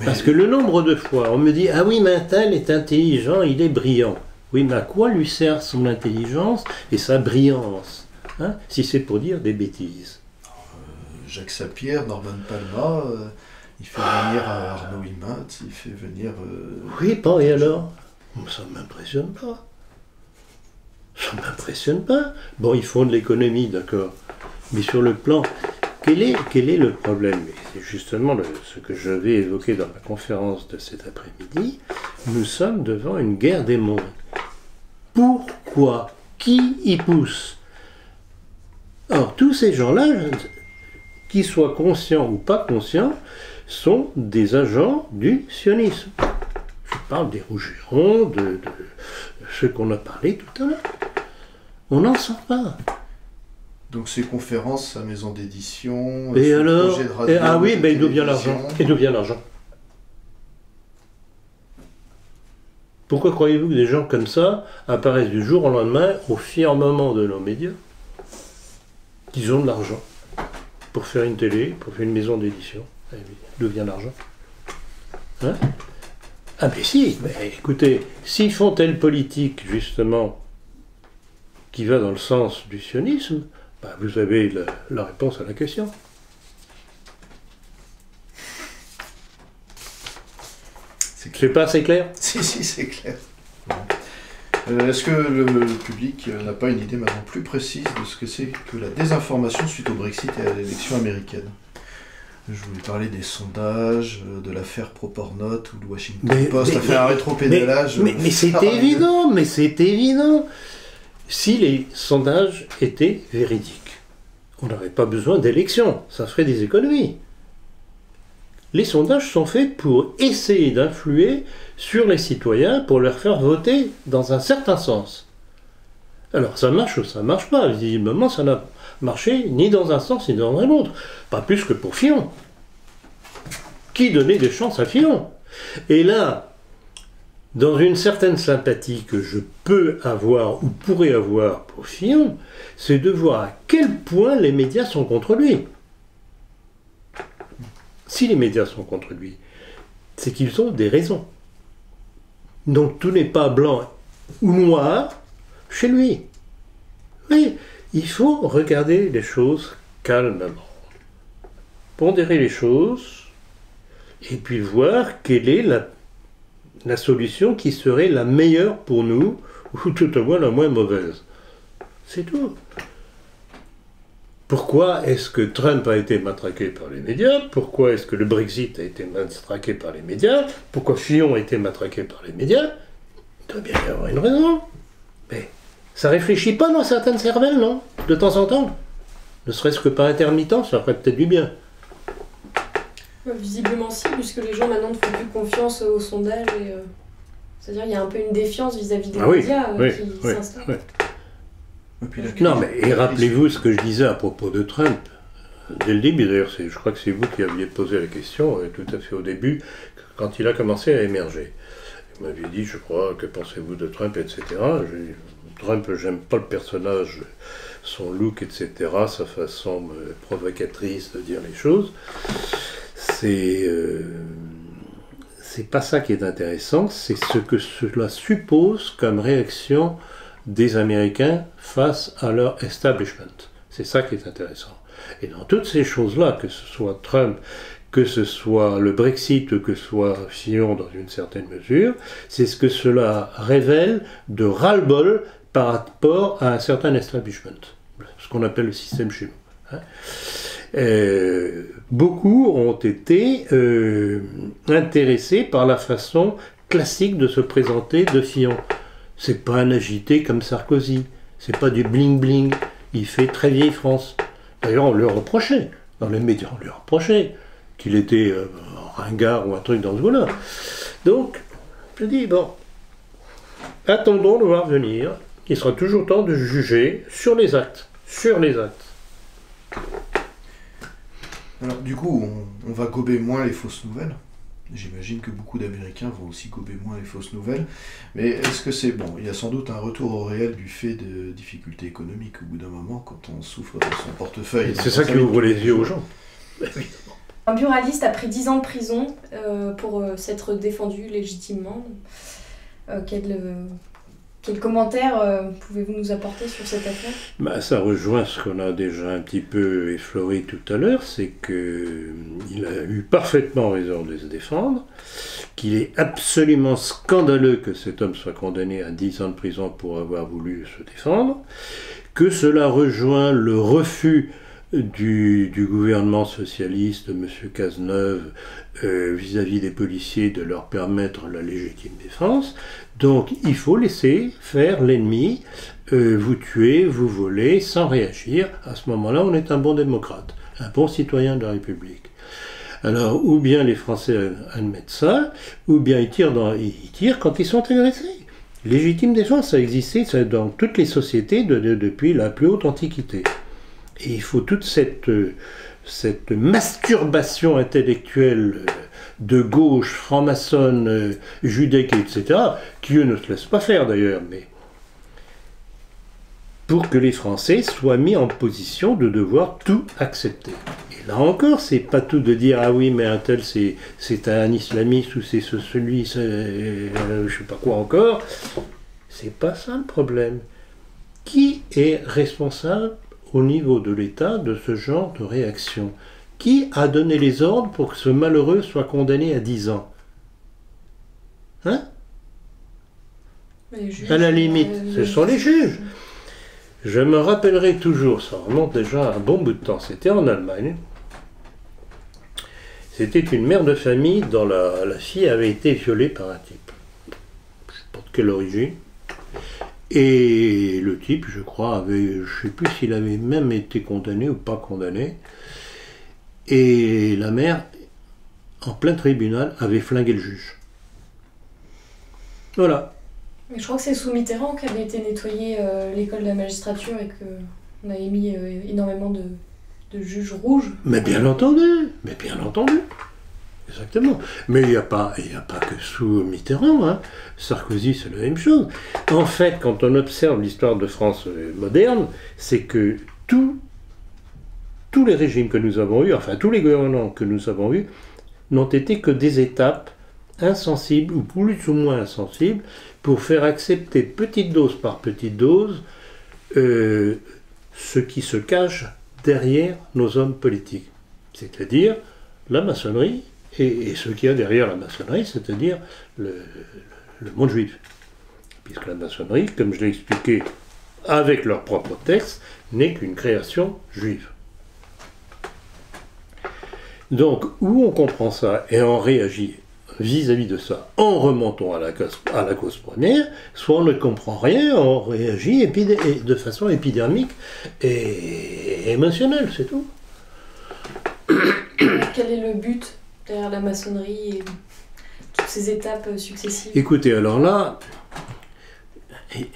Parce que le nombre de fois, on me dit « Ah oui, mais un tel est intelligent, il est brillant ». Oui, mais à quoi lui sert son intelligence et sa brillance, hein, si c'est pour dire des bêtises? Jacques Sapir, Norman Palma, il fait venir Arnaud Himat, il fait venir... Oui, bon, et alors? Ça ne m'impressionne pas. Ça ne m'impressionne pas. Bon, ils font de l'économie, d'accord. Mais sur le plan... Quel est le problème? C'est justement ce que je vais évoquer dans la conférence de cet après-midi. Nous sommes devant une guerre des mondes. Pourquoi? Qui y pousse? Or, tous ces gens-là, qu'ils soient conscients ou pas conscients, sont des agents du sionisme. Je parle des Rougerons, de ceux qu'on a parlé tout à l'heure. On n'en sort pas. Donc ces conférences à maison d'édition, et alors projet de radio, ah oui, ben d'où vient l'argent? Et d'où vient l'argent? Pourquoi croyez-vous que des gens comme ça apparaissent du jour au lendemain au firmament de nos médias? Qu'ils ont de l'argent pour faire une télé, pour faire une maison d'édition. D'où vient l'argent? Hein? Ah mais si, mais écoutez, s'ils font telle politique justement qui va dans le sens du sionisme, ben, vous avez la réponse à la question. C'est pas assez clair? Si, c'est clair. Est-ce que le public n'a pas une idée maintenant plus précise de ce que c'est que la désinformation suite au Brexit et à l'élection américaine? Je voulais parler des sondages, de l'affaire Propornote ou de Washington Post, l'affaire rétropédalage. Mais c'est évident, Si les sondages étaient véridiques, on n'aurait pas besoin d'élections, ça ferait des économies. Les sondages sont faits pour essayer d'influer sur les citoyens, pour leur faire voter dans un certain sens. Alors ça marche ou ça marche pas, visiblement ça n'a marché ni dans un sens ni dans un autre, pas plus que pour Fillon. Qui donnait des chances à Fillon? Et là, dans une certaine sympathie que je peux avoir ou pourrais avoir pour Fillon, c'est de voir à quel point les médias sont contre lui. Si les médias sont contre lui, c'est qu'ils ont des raisons. Donc tout n'est pas blanc ou noir chez lui. Oui, il faut regarder les choses calmement. Pondérer les choses, et puis voir quelle est la solution qui serait la meilleure pour nous, ou tout au moins la moins mauvaise. C'est tout. Pourquoi est-ce que Trump a été matraqué par les médias? Pourquoi est-ce que le Brexit a été matraqué par les médias? Pourquoi Fillon a été matraqué par les médias? Il doit bien y avoir une raison. Mais ça réfléchit pas dans certaines cervelles, non? De temps en temps. Ne serait-ce que par intermittence, ça ferait peut-être du bien. Visiblement si, puisque les gens maintenant ne font plus confiance aux sondages. C'est-à-dire qu'il y a un peu une défiance vis-à-vis des médias qui s'installe. Oui. Non, mais et rappelez-vous ce que je disais à propos de Trump. Dès le début, d'ailleurs, je crois que c'est vous qui aviez posé la question, tout à fait au début, quand il a commencé à émerger. Vous m'aviez dit, je crois, que pensez-vous de Trump, etc. Trump, j'aime pas le personnage, son look, etc., sa façon provocatrice de dire les choses. C'est pas ça qui est intéressant, c'est ce que cela suppose comme réaction des Américains face à leur establishment. C'est ça qui est intéressant. Et dans toutes ces choses-là, que ce soit Trump, que ce soit le Brexit, que ce soit Fillon dans une certaine mesure, c'est ce que cela révèle de ras-le-bol par rapport à un certain establishment, ce qu'on appelle le système chez nous. Beaucoup ont été intéressés par la façon classique de se présenter de Fillon. C'est pas un agité comme Sarkozy, c'est pas du bling-bling, il fait très vieille France. D'ailleurs, on lui reprochait, dans les médias, on lui reprochait qu'il était ringard ou un truc dans ce goût-là. Donc, je dis, bon, attendons de voir venir, il sera toujours temps de juger sur les actes, Alors, du coup, on va gober moins les fausses nouvelles. J'imagine que beaucoup d'Américains vont aussi gober moins les fausses nouvelles. Mais est-ce que c'est bon? Il y a sans doute un retour au réel du fait de difficultés économiques au bout d'un moment, quand on souffre dans son portefeuille. C'est ça qui ouvre les yeux aux gens. Un buraliste a pris 10 ans de prison pour s'être défendu légitimement. Quel commentaire pouvez-vous nous apporter sur cette affaire? Ça rejoint ce qu'on a déjà un petit peu effleuré tout à l'heure, c'est qu'il a eu parfaitement raison de se défendre, qu'il est absolument scandaleux que cet homme soit condamné à 10 ans de prison pour avoir voulu se défendre, que cela rejoint le refus du gouvernement socialiste, de M. Cazeneuve, vis-à-vis des policiers de leur permettre la légitime défense. Donc il faut laisser faire l'ennemi, vous tuer, vous voler, sans réagir. À ce moment-là, on est un bon démocrate, un bon citoyen de la République. Alors, ou bien les Français admettent ça, ou bien ils tirent quand ils sont agressés. Légitime défense, ça existait dans toutes les sociétés depuis la plus haute antiquité. Et il faut toute cette masturbation intellectuelle de gauche, franc-maçonne, judaïque, etc., qui eux ne se laissent pas faire d'ailleurs, mais pour que les Français soient mis en position de devoir tout accepter. Et là encore, c'est pas tout de dire ah oui, mais un tel c'est un islamiste ou c'est celui, je sais pas quoi encore. C'est pas ça le problème. Qui est responsable au niveau de l'État de ce genre de réaction? Qui a donné les ordres pour que ce malheureux soit condamné à 10 ans? Hein? À la limite, ce sont les juges. Je me rappellerai toujours, ça remonte déjà à un bon bout de temps, c'était en Allemagne. C'était une mère de famille dont la fille avait été violée par un type. Je ne sais pas de quelle origine. Et le type, je crois, je ne sais plus s'il avait même été condamné ou pas condamné. Et la mère, en plein tribunal, avait flingué le juge. Voilà. Mais je crois que c'est sous Mitterrand qu'avait été nettoyée l'école de la magistrature et qu'on avait mis énormément de juges rouges. Mais bien entendu. Exactement. Mais il n'y a pas que sous Mitterrand. Hein. Sarkozy, c'est la même chose. En fait, quand on observe l'histoire de France moderne, c'est que tous les régimes que nous avons eus, enfin tous les gouvernements que nous avons eus, n'ont été que des étapes insensibles, ou plus ou moins insensibles, pour faire accepter petite dose par petite dose ce qui se cache derrière nos hommes politiques. C'est-à-dire la maçonnerie et ce qu'il y a derrière la maçonnerie, c'est-à-dire le monde juif. Puisque la maçonnerie, comme je l'ai expliqué avec leur propre texte, n'est qu'une création juive. Donc, où on comprend ça et on réagit vis-à-vis de ça en remontant à la cause première, soit on ne comprend rien, on réagit de façon épidermique et émotionnelle, c'est tout. Quel est le but derrière la maçonnerie et toutes ces étapes successives? Écoutez, alors là,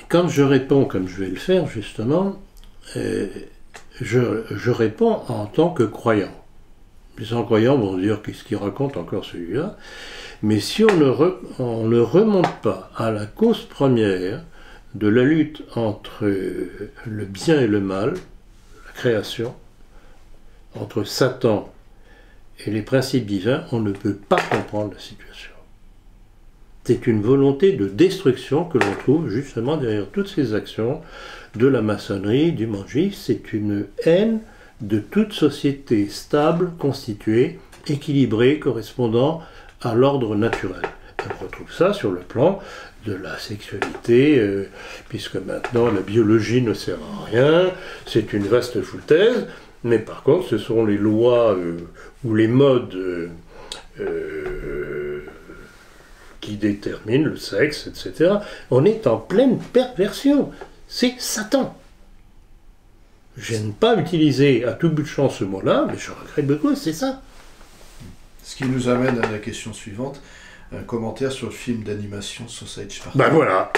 quand je réponds comme je vais le faire justement, je réponds en tant que croyant. Les non-croyants vont dire qu'est-ce qu'il raconte encore celui-là. Mais si on ne remonte pas à la cause première de la lutte entre le bien et le mal, la création, entre Satan et les principes divins, on ne peut pas comprendre la situation. C'est une volonté de destruction que l'on trouve justement derrière toutes ces actions de la maçonnerie, du monde juif. C'est une haine de toute société stable, constituée, équilibrée, correspondant à l'ordre naturel. On retrouve ça sur le plan de la sexualité, puisque maintenant la biologie ne sert à rien, c'est une vaste foutaise, mais par contre ce sont les lois ou les modes qui déterminent le sexe, etc. On est en pleine perversion, c'est Satan. Je n'aime pas utiliser à tout bout de champ ce mot-là, mais je regrette beaucoup, c'est ça. Ce qui nous amène à la question suivante, un commentaire sur le film d'animation Sausage Party. Ben voilà,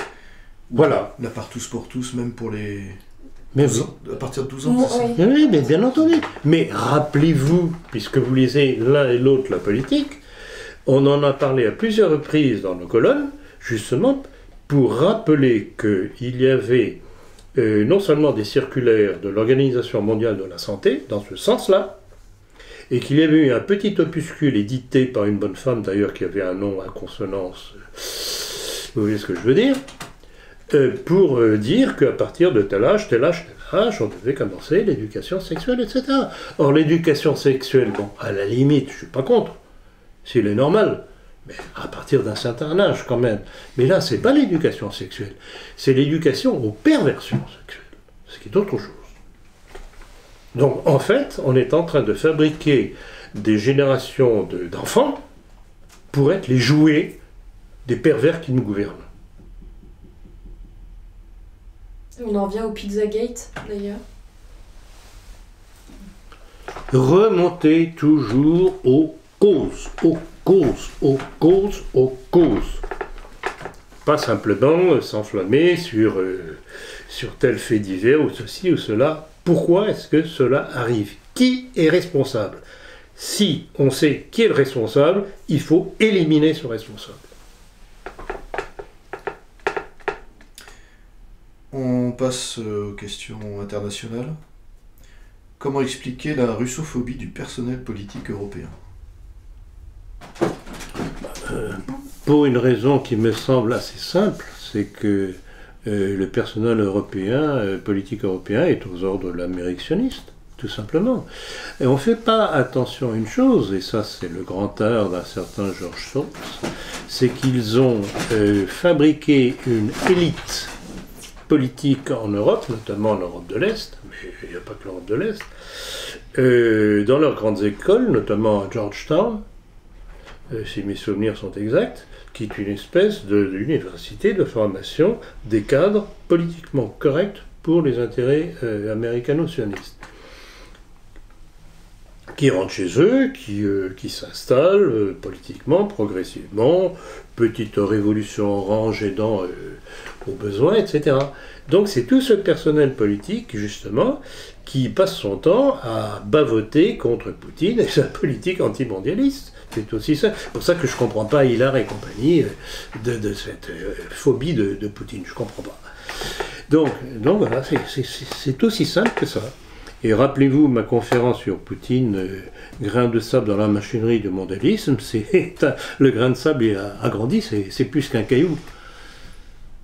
voilà. La part tous pour tous, même pour les... Mais à partir de 12 ans, c'est ça? Oui. Oui, mais bien entendu. Mais rappelez-vous, puisque vous lisez l'un et l'autre la politique, on en a parlé à plusieurs reprises dans nos colonnes, justement, pour rappeler qu'il y avait non seulement des circulaires de l'Organisation mondiale de la santé, dans ce sens-là, et qu'il y avait eu un petit opuscule édité par une bonne femme, d'ailleurs, qui avait un nom à consonance, vous voyez ce que je veux dire, pour dire qu'à partir de tel âge, on devait commencer l'éducation sexuelle, etc. Or, l'éducation sexuelle, bon, à la limite, je ne suis pas contre, s'il est normal, mais à partir d'un certain âge quand même. Mais là, c'est pas l'éducation sexuelle, c'est l'éducation aux perversions sexuelles, ce qui est autre chose. Donc, en fait, on est en train de fabriquer des générations d'enfants pour être les jouets des pervers qui nous gouvernent. On en vient au Pizzagate, d'ailleurs. Remonter toujours aux causes, Pas simplement s'enflammer sur tel fait divers ou ceci ou cela. Pourquoi est-ce que cela arrive? Qui est responsable? Si on sait qui est le responsable, il faut éliminer ce responsable. On passe aux questions internationales. Comment expliquer la russophobie du personnel politique européen? Pour une raison qui me semble assez simple, c'est que le personnel européen, politique européen, est aux ordres de l'Amérique sioniste, tout simplement. Et on ne fait pas attention à une chose, et ça c'est le grand art d'un certain George Soros, c'est qu'ils ont fabriqué une élite politique en Europe, notamment en Europe de l'Est, mais il n'y a pas que l'Europe de l'Est, dans leurs grandes écoles, notamment à Georgetown, si mes souvenirs sont exacts, qui est une espèce d'université de formation des cadres politiquement corrects pour les intérêts américano-sionistes. Qui rentrent chez eux, qui s'installent politiquement, progressivement, petite révolution orange aidant aux besoins, etc. Donc c'est tout ce personnel politique, justement, qui passe son temps à bavoter contre Poutine et sa politique antimondialiste. C'est aussi ça. C'est pour ça que je ne comprends pas Hillard et compagnie de cette phobie de Poutine. Je ne comprends pas. Donc voilà, c'est aussi simple que ça. Et rappelez-vous ma conférence sur Poutine, grain de sable dans la machinerie du mondialisme, le grain de sable il a agrandi, c'est plus qu'un caillou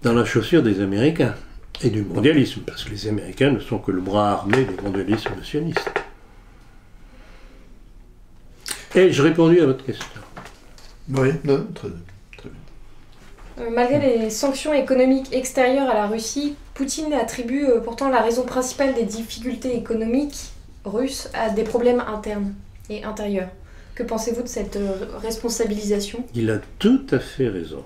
dans la chaussure des Américains et du mondialisme, parce que les Américains ne sont que le bras armé du mondialisme sioniste. Et j'ai répondu à votre question. Oui, non, très bien. Malgré les sanctions économiques extérieures à la Russie, Poutine attribue pourtant la raison principale des difficultés économiques russes à des problèmes internes et intérieurs. Que pensez-vous de cette responsabilisation ? Il a tout à fait raison.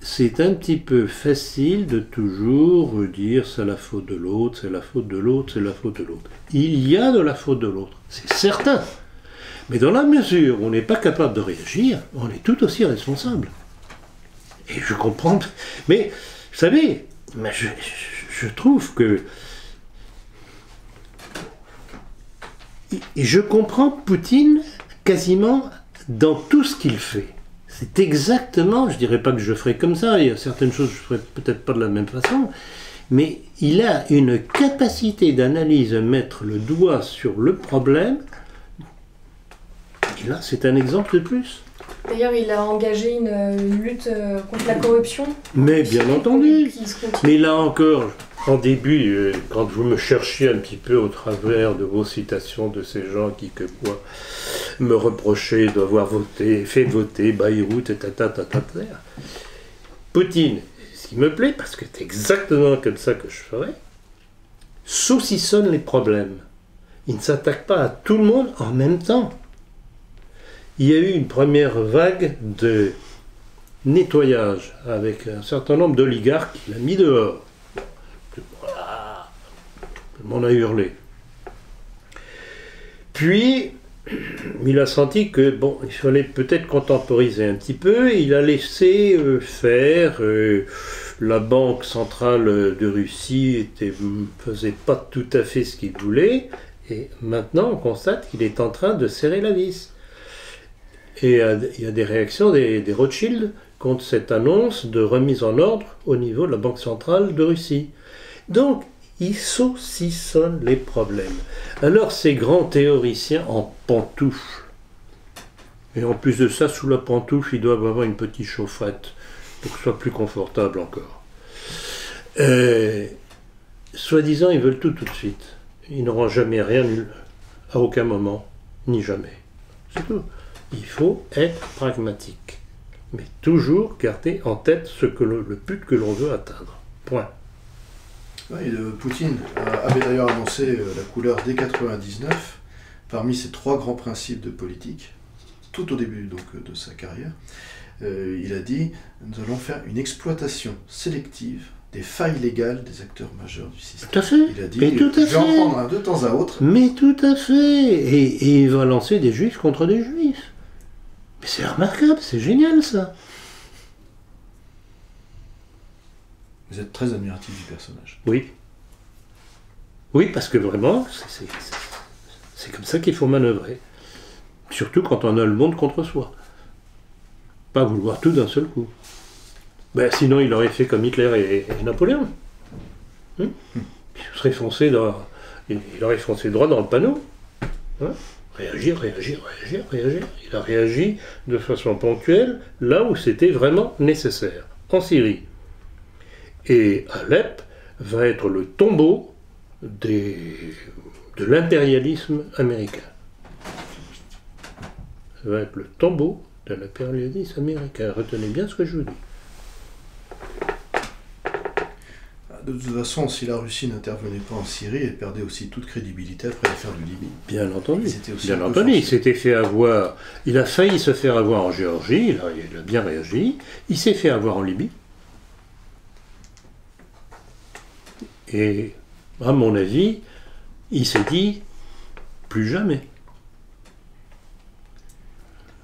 C'est un petit peu facile de toujours dire c'est la faute de l'autre, c'est la faute de l'autre, c'est la faute de l'autre. Il y a de la faute de l'autre, c'est certain. Mais dans la mesure où on n'est pas capable de réagir, on est tout aussi responsable. Et je comprends. Mais, vous savez, je trouve que. Et je comprends Poutine quasiment dans tout ce qu'il fait. C'est exactement, je dirais pas que je ferais comme ça, il y a certaines choses que je ferais peut-être pas de la même façon, mais il a une capacité d'analyse à mettre le doigt sur le problème. Et là, c'est un exemple de plus. D'ailleurs, il a engagé une lutte contre la corruption. Mais bien entendu. Mais là encore, en début, quand vous me cherchiez un petit peu au travers de vos citations de ces gens qui, que moi, me reprochaient d'avoir fait voter Bayrou, Poutine, ce qui me plaît, parce que c'est exactement comme ça que je ferais, saucissonne les problèmes. Il ne s'attaque pas à tout le monde en même temps. Il y a eu une première vague de nettoyage avec un certain nombre d'oligarques qu'il a mis dehors. Voilà. Tout le monde a hurlé. Puis, il a senti que, bon, il fallait peut-être contemporiser un petit peu, et il a laissé faire. La Banque centrale de Russie faisait pas tout à fait ce qu'il voulait, et maintenant on constate qu'il est en train de serrer la vis. Et il y a des réactions des Rothschild contre cette annonce de remise en ordre au niveau de la Banque centrale de Russie. Donc, il saucissonne les problèmes. Alors, ces grands théoriciens en pantoufles, et en plus de ça, sous la pantoufle, ils doivent avoir une petite chauffette pour que ce soit plus confortable encore. Soi-disant, ils veulent tout de suite. Ils n'auront jamais rien, à aucun moment, ni jamais. C'est tout. Il faut être pragmatique, mais toujours garder en tête le but que l'on veut atteindre. Point. Oui, Poutine avait d'ailleurs annoncé la couleur dès 1999 parmi ses 3 grands principes de politique, tout au début donc, de sa carrière. Il a dit « Nous allons faire une exploitation sélective des failles légales des acteurs majeurs du système. » Tout à fait. Il a dit « Je vais en prendre un de temps à autre. » Mais tout à fait. Et il va lancer des juifs contre des juifs. Mais c'est remarquable, c'est génial ça. Vous êtes très admiratif du personnage. Oui. Oui, parce que vraiment, c'est comme ça qu'il faut manœuvrer. Surtout quand on a le monde contre soi. Pas vouloir tout d'un seul coup. Ben, sinon, il aurait fait comme Hitler et Napoléon. Il aurait foncé droit dans le panneau. Réagir. Il a réagi de façon ponctuelle là où c'était vraiment nécessaire, en Syrie. Et Alep va être le tombeau de l'impérialisme américain. Ça va être le tombeau de l'impérialisme américain. Retenez bien ce que je vous dis. De toute façon, si la Russie n'intervenait pas en Syrie, elle perdait aussi toute crédibilité après l'affaire de Libye. Bien entendu. Il s'était fait avoir. Il a failli se faire avoir en Géorgie, il a bien réagi. Il s'est fait avoir en Libye. Et, à mon avis, il s'est dit plus jamais.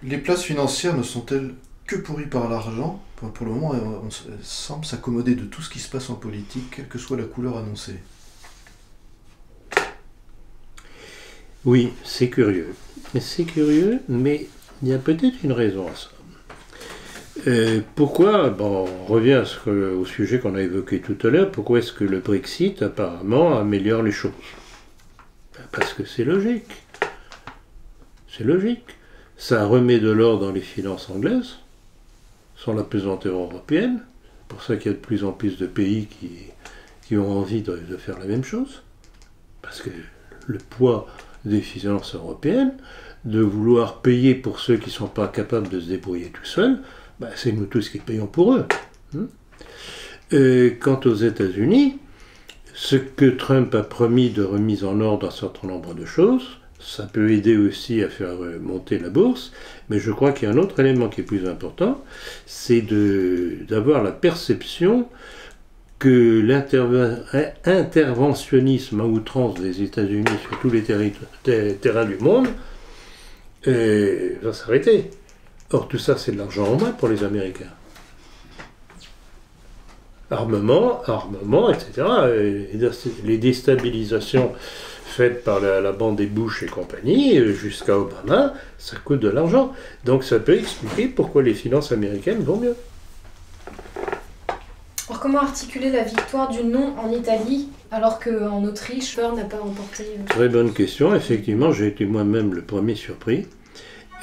Les places financières ne sont-elles que pourries par l'argent ? Pour le moment, on semble s'accommoder de tout ce qui se passe en politique, quelle que soit la couleur annoncée. Oui, c'est curieux. C'est curieux, mais il y a peut-être une raison à ça. Pourquoi, on revient au sujet qu'on a évoqué tout à l'heure, pourquoi est-ce que le Brexit apparemment améliore les choses ? Parce que c'est logique. C'est logique. Ça remet de l'ordre dans les finances anglaises, sans la pesanteur européenne. C'est pour ça qu'il y a de plus en plus de pays qui ont envie de faire la même chose. Parce que le poids des finances européennes de vouloir payer pour ceux qui ne sont pas capables de se débrouiller tout seuls, ben, c'est nous tous qui payons pour eux. Quant aux États-Unis, ce que Trump a promis de remise en ordre d'un certain nombre de choses, ça peut aider aussi à faire monter la bourse, mais je crois qu'il y a un autre élément qui est plus important, c'est d'avoir la perception que l'interventionnisme à outrance des États-Unis sur tous les terrains du monde va s'arrêter. Or, tout ça, c'est de l'argent en moins pour les Américains. Armement, etc. Les déstabilisations faites par la bande des Bush et compagnie, jusqu'à Obama, ça coûte de l'argent. Donc ça peut expliquer pourquoi les finances américaines vont mieux. Alors comment articuler la victoire du non en Italie alors qu'en Autriche, Peur n'a pas remporté Très bonne question. Effectivement, j'ai été moi-même le premier surpris.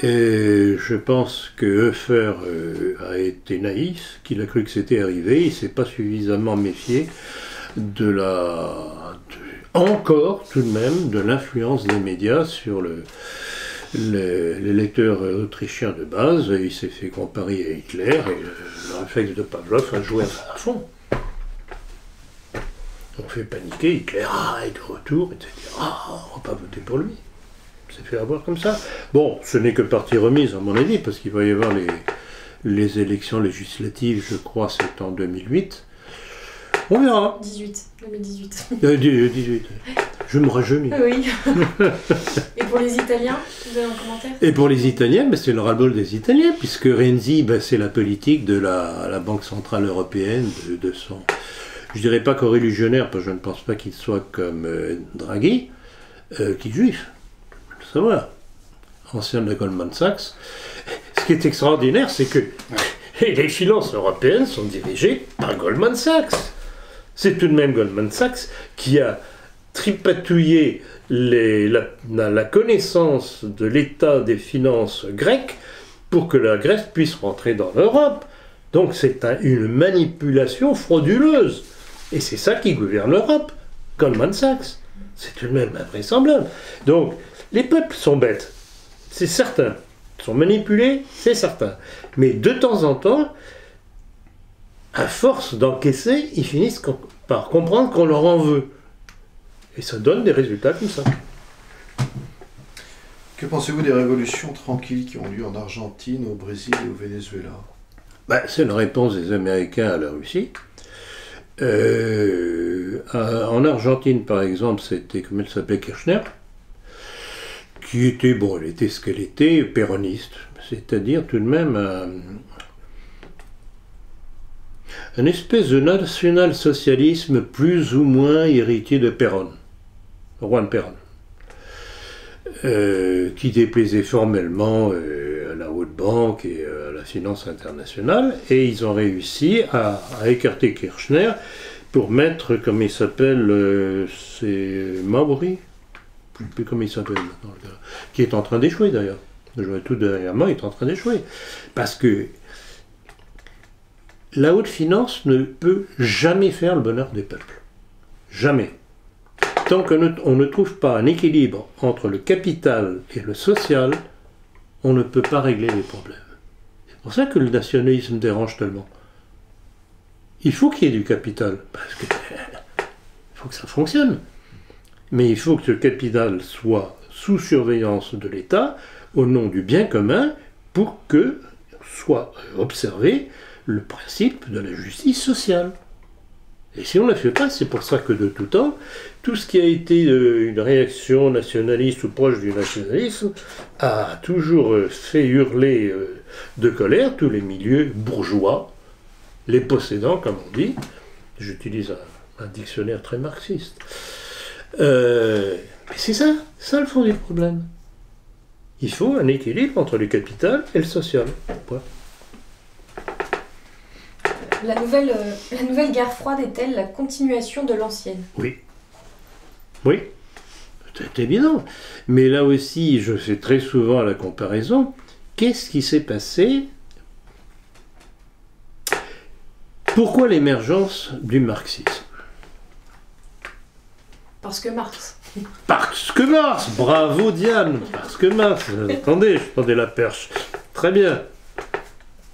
Et je pense que Hofer a été naïf, qu'il a cru que c'était arrivé. Il ne s'est pas suffisamment méfié encore tout de même de l'influence des médias sur l'électeur autrichien de base. Il s'est fait comparer à Hitler et le réflexe de Pavlov a joué à fond. On fait paniquer, Hitler est de retour, etc. On ne va pas voter pour lui. On s'est fait avoir comme ça. Bon, ce n'est que partie remise à mon avis, parce qu'il va y avoir les élections législatives, je crois, c'est en 2008. On verra. 2018. 18. Je me rajeunis. Oui. Et pour les Italiens, vous avez un commentaire? Et pour les Italiens, c'est le ras-le-bol des Italiens, puisque Renzi, c'est la politique de la Banque Centrale Européenne, de son... Je dirais pas co-religionnaire, parce que je ne pense pas qu'il soit comme Draghi, qui est juif. Il faut le savoir. Ancien de la Goldman Sachs. Ce qui est extraordinaire, c'est que les finances européennes sont dirigées par Goldman Sachs. C'est tout de même Goldman Sachs qui a tripatouillé la connaissance de l'état des finances grecques pour que la Grèce puisse rentrer dans l'Europe. Donc c'est une manipulation frauduleuse. Et c'est ça qui gouverne l'Europe, Goldman Sachs. C'est tout de même invraisemblable. Donc les peuples sont bêtes, c'est certain. Ils sont manipulés, c'est certain. Mais de temps en temps, à force d'encaisser, ils finissent par comprendre qu'on leur en veut. Et ça donne des résultats comme ça. Que pensez-vous des révolutions tranquilles qui ont lieu en Argentine, au Brésil et au Venezuela? C'est la réponse des Américains à la Russie. En Argentine, par exemple, c'était, comment elle s'appelait, Kirchner, qui était, elle était ce qu'elle était, péroniste. C'est-à-dire tout de même un espèce de national-socialisme plus ou moins héritier de Perón, Juan Perón, qui déplaisait formellement à la haute banque et à la finance internationale, et ils ont réussi à écarter Kirchner pour mettre, comme il s'appelle, c'est Mauri, je ne sais plus comment il s'appelle maintenant, qui est en train d'échouer d'ailleurs. Je vois tout dernièrement, il est en train d'échouer. Parce que la haute finance ne peut jamais faire le bonheur des peuples. Jamais. Tant qu'on ne trouve pas un équilibre entre le capital et le social, on ne peut pas régler les problèmes. C'est pour ça que le nationalisme dérange tellement. Il faut qu'il y ait du capital, parce que il faut que ça fonctionne. Mais il faut que ce capital soit sous surveillance de l'État, au nom du bien commun, pour que soit observé le principe de la justice sociale. Et si on ne le fait pas, c'est pour ça que de tout temps, tout ce qui a été une réaction nationaliste ou proche du nationalisme a toujours fait hurler de colère tous les milieux bourgeois, les possédants, comme on dit. J'utilise un dictionnaire très marxiste. Mais c'est ça le fond du problème. Il faut un équilibre entre le capital et le social. Point. La nouvelle guerre froide est-elle la continuation de l'ancienne? Oui. Oui, c'est évident. Mais là aussi, je fais très souvent la comparaison. Qu'est-ce qui s'est passé? Pourquoi l'émergence du marxisme? Parce que Marx. Parce que Marx, bravo Diane, parce que Marx, attendez, je tendais la perche. Très bien.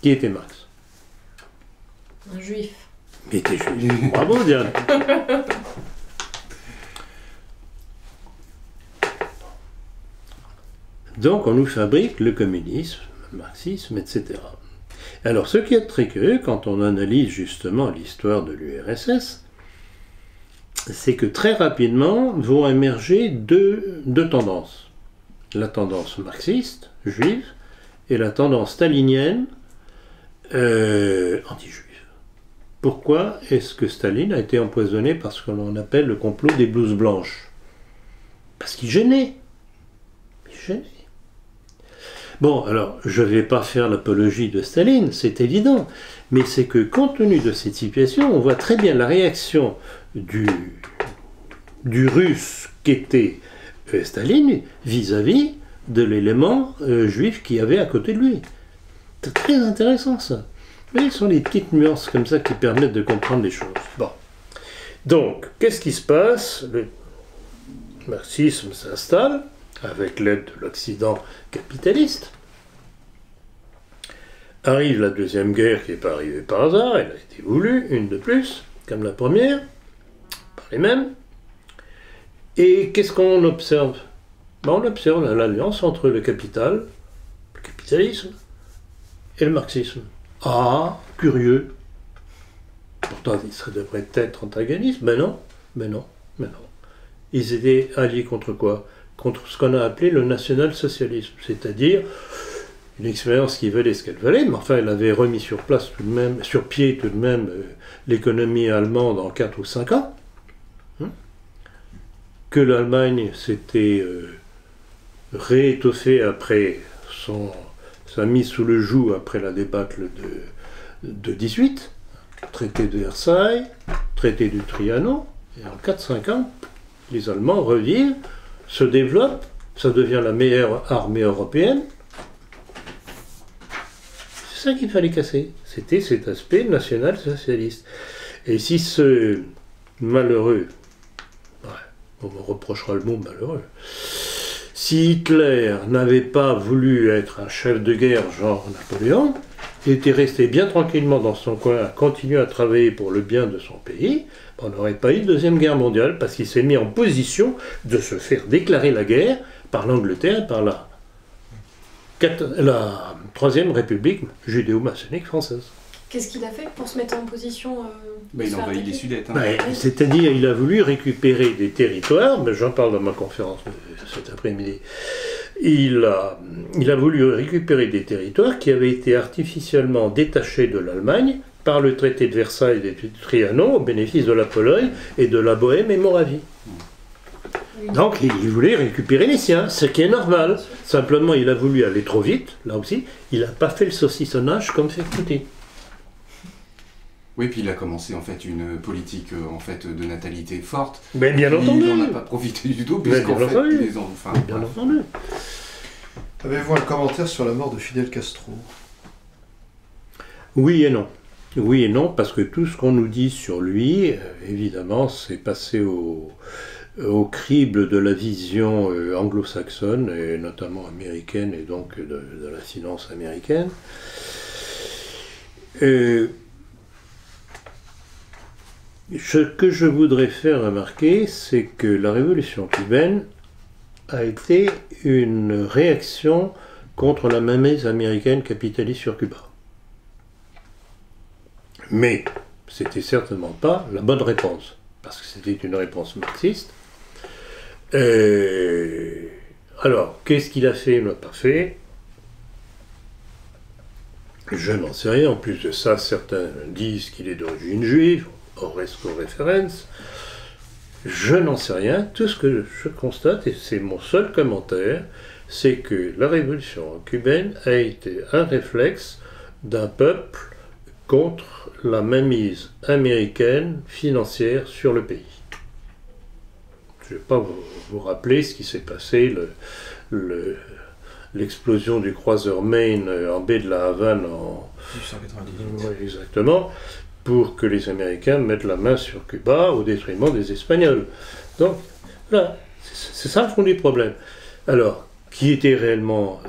Qui était Marx? Un juif. Il était juif. Bravo Diane. Donc on nous fabrique le communisme, le marxisme, etc. Alors ce qui est très curieux quand on analyse justement l'histoire de l'URSS, c'est que très rapidement vont émerger deux tendances. La tendance marxiste, juive, et la tendance stalinienne, anti-juive. Pourquoi est-ce que Staline a été empoisonné par ce que l'on appelle le complot des blouses blanches? Parce qu'il gênait. Il gênait. Bon, alors, je ne vais pas faire l'apologie de Staline, c'est évident, mais c'est que compte tenu de cette situation, on voit très bien la réaction du russe qu'était Staline vis-à-vis de l'élément juif qu'il y avait à côté de lui. C'est très intéressant ça. Mais ce sont les petites nuances comme ça qui permettent de comprendre les choses. Bon. Donc, qu'est-ce qui se passe? Le marxisme s'installe avec l'aide de l'Occident capitaliste. Arrive la Deuxième Guerre qui n'est pas arrivée par hasard, elle a été voulue, une de plus, comme la première, par les mêmes. Et qu'est-ce qu'on observe? On observe l'alliance entre le capital, le capitalisme, et le marxisme. Ah, curieux. Pourtant, ils devraient être antagonistes. Mais non, mais non, mais non. Ils étaient alliés contre quoi? Contre ce qu'on a appelé le national-socialisme, c'est-à-dire une expérience qui valait ce qu'elle valait, mais enfin, elle avait remis sur place tout de même, sur pied tout de même, l'économie allemande en 4 ou 5 ans. Que l'Allemagne s'était réétoffée après sa mise sous le joug après la débâcle de 18, traité de Versailles, traité du Trianon, et en 4-5 ans, les Allemands revivent, se développent, ça devient la meilleure armée européenne. C'est ça qu'il fallait casser, c'était cet aspect national-socialiste. Et si ce malheureux, on me reprochera le mot malheureux, si Hitler n'avait pas voulu être un chef de guerre genre Napoléon, il était resté bien tranquillement dans son coin, à continuer à travailler pour le bien de son pays, on n'aurait pas eu de Deuxième Guerre mondiale, parce qu'il s'est mis en position de se faire déclarer la guerre par l'Angleterre et par la Troisième République judéo-maçonnique française. Qu'est-ce qu'il a fait pour se mettre en position il a envahi les Sudètes. C'est-à-dire il a voulu récupérer des territoires, mais j'en parle dans ma conférence cet après-midi. Il a voulu récupérer des territoires qui avaient été artificiellement détachés de l'Allemagne par le traité de Versailles et du Trianon au bénéfice de la Pologne et de la Bohême et Moravie. Donc il voulait récupérer les siens, ce qui est normal. Simplement il a voulu aller trop vite, là aussi. Il n'a pas fait le saucissonnage comme fait Poutine. Oui, puis il a commencé en fait une politique de natalité forte. Mais bien entendu. Il n'en a pas profité du tout, puisqu'en fait, les enfants. Bien entendu. Avez-vous un commentaire sur la mort de Fidel Castro? Oui et non. Oui et non, parce que tout ce qu'on nous dit sur lui, évidemment, c'est passé au crible de la vision anglo-saxonne, et notamment américaine, et donc de la finance américaine. Ce que je voudrais faire remarquer, c'est que la révolution cubaine a été une réaction contre la mainmise américaine capitaliste sur Cuba. Mais c'était certainement pas la bonne réponse, parce que c'était une réponse marxiste. Alors, qu'est-ce qu'il a fait ou n'a pas fait? Je n'en sais rien. En plus de ça, certains disent qu'il est d'origine juive, Oresco Referens. Je n'en sais rien. Tout ce que je constate, et c'est mon seul commentaire, c'est que la révolution cubaine a été un réflexe d'un peuple contre la mainmise américaine financière sur le pays. Je ne vais pas vous rappeler ce qui s'est passé, l'explosion du croiseur Maine en baie de la Havane en 1898. Oui, exactement, pour que les Américains mettent la main sur Cuba au détriment des Espagnols. Donc, là, C'est ça le fond du problème. Alors, qui était réellement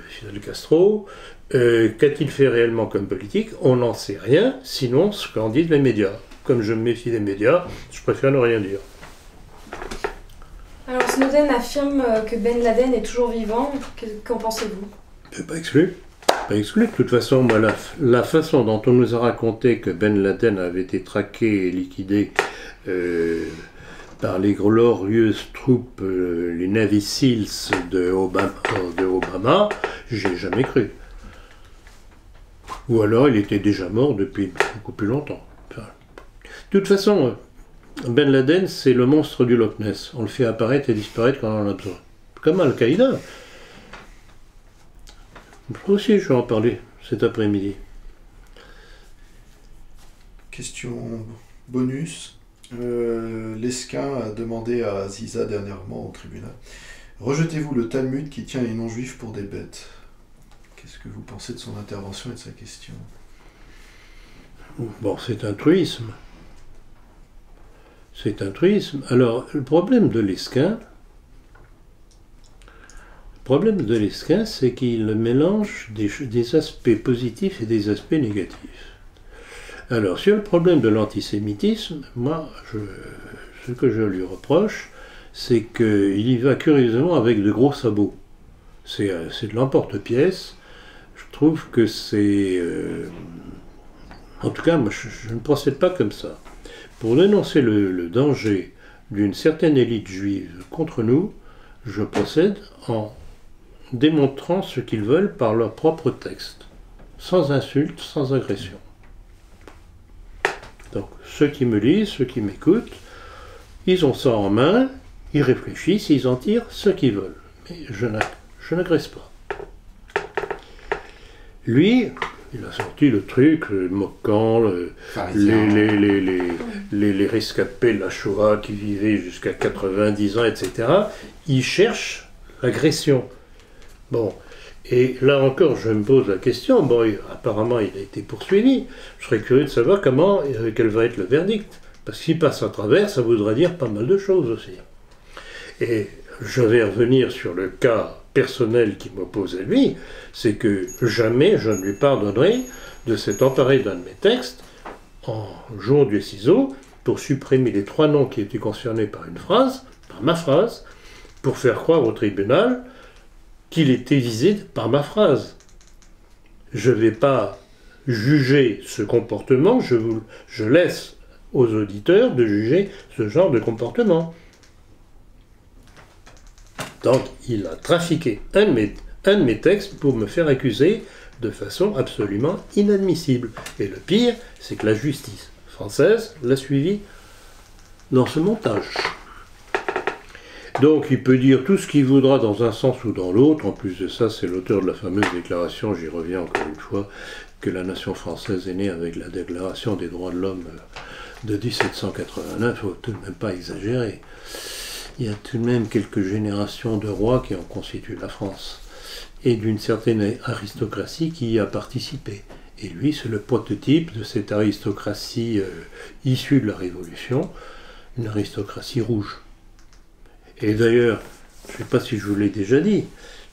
Fidel Castro? Qu'a-t-il fait réellement comme politique? On n'en sait rien, sinon ce qu'en disent les médias. Comme je me méfie des médias, je préfère ne rien dire. Alors Snowden affirme que Ben Laden est toujours vivant. Qu'en pensez-vous? Pas exclu. Pas exclu. De toute façon, moi, la façon dont on nous a raconté que Ben Laden avait été traqué et liquidé par les glorieuses troupes, les Navy Seals de Obama, j'ai jamais cru. Ou alors il était déjà mort depuis beaucoup plus longtemps. Enfin, de toute façon, Ben Laden, c'est le monstre du Loch Ness. On le fait apparaître et disparaître quand on en a besoin. Comme Al-Qaïda. Aussi, je vais en parler cet après-midi. Question bonus. Lesquin a demandé à Aziza dernièrement au tribunal: rejetez-vous le Talmud qui tient les non-juifs pour des bêtes? Qu'est-ce que vous pensez de son intervention et de sa question? Bon, c'est un truisme. C'est un truisme. Alors, le problème de Lesquin, c'est qu'il mélange des aspects positifs et des aspects négatifs. Alors, sur le problème de l'antisémitisme, moi, ce que je lui reproche, c'est qu'il y va curieusement avec de gros sabots. C'est de l'emporte-pièce. Je trouve que c'est... en tout cas, moi, je ne procède pas comme ça. Pour dénoncer le danger d'une certaine élite juive contre nous, je procède en démontrant ce qu'ils veulent par leur propre texte, sans insulte, sans agression. Donc, ceux qui me lisent, ceux qui m'écoutent, ils ont ça en main, ils réfléchissent, ils en tirent ce qu'ils veulent. Mais je n'agresse pas. Lui, il a sorti le truc, le moquant, les rescapés de la Shoah qui vivaient jusqu'à 90 ans, etc. Il cherche l'agression. Bon, et là encore, je me pose la question, bon, apparemment il a été poursuivi, je serais curieux de savoir quel va être le verdict. Parce qu'il passe à travers, ça voudrait dire pas mal de choses aussi. Et je vais revenir sur le cas personnel qui m'oppose à lui, c'est que jamais je ne lui pardonnerai de s'être emparé d'un de mes textes en jouant du ciseau pour supprimer les 3 noms qui étaient concernés par une phrase, par ma phrase, pour faire croire au tribunal qu'il était visé par ma phrase. Je ne vais pas juger ce comportement, je laisse aux auditeurs de juger ce genre de comportement. Donc, il a trafiqué un de mes textes pour me faire accuser de façon absolument inadmissible. Et le pire, c'est que la justice française l'a suivi dans ce montage. Donc, il peut dire tout ce qu'il voudra dans un sens ou dans l'autre. En plus de ça, c'est l'auteur de la fameuse déclaration, j'y reviens encore une fois, que la nation française est née avec la déclaration des droits de l'homme de 1789. Il ne faut tout de même pas exagérer. Il y a tout de même quelques générations de rois qui ont constitué la France, et d'une certaine aristocratie qui y a participé. Et lui, c'est le prototype de cette aristocratie issue de la Révolution, une aristocratie rouge. Et d'ailleurs, je ne sais pas si je vous l'ai déjà dit,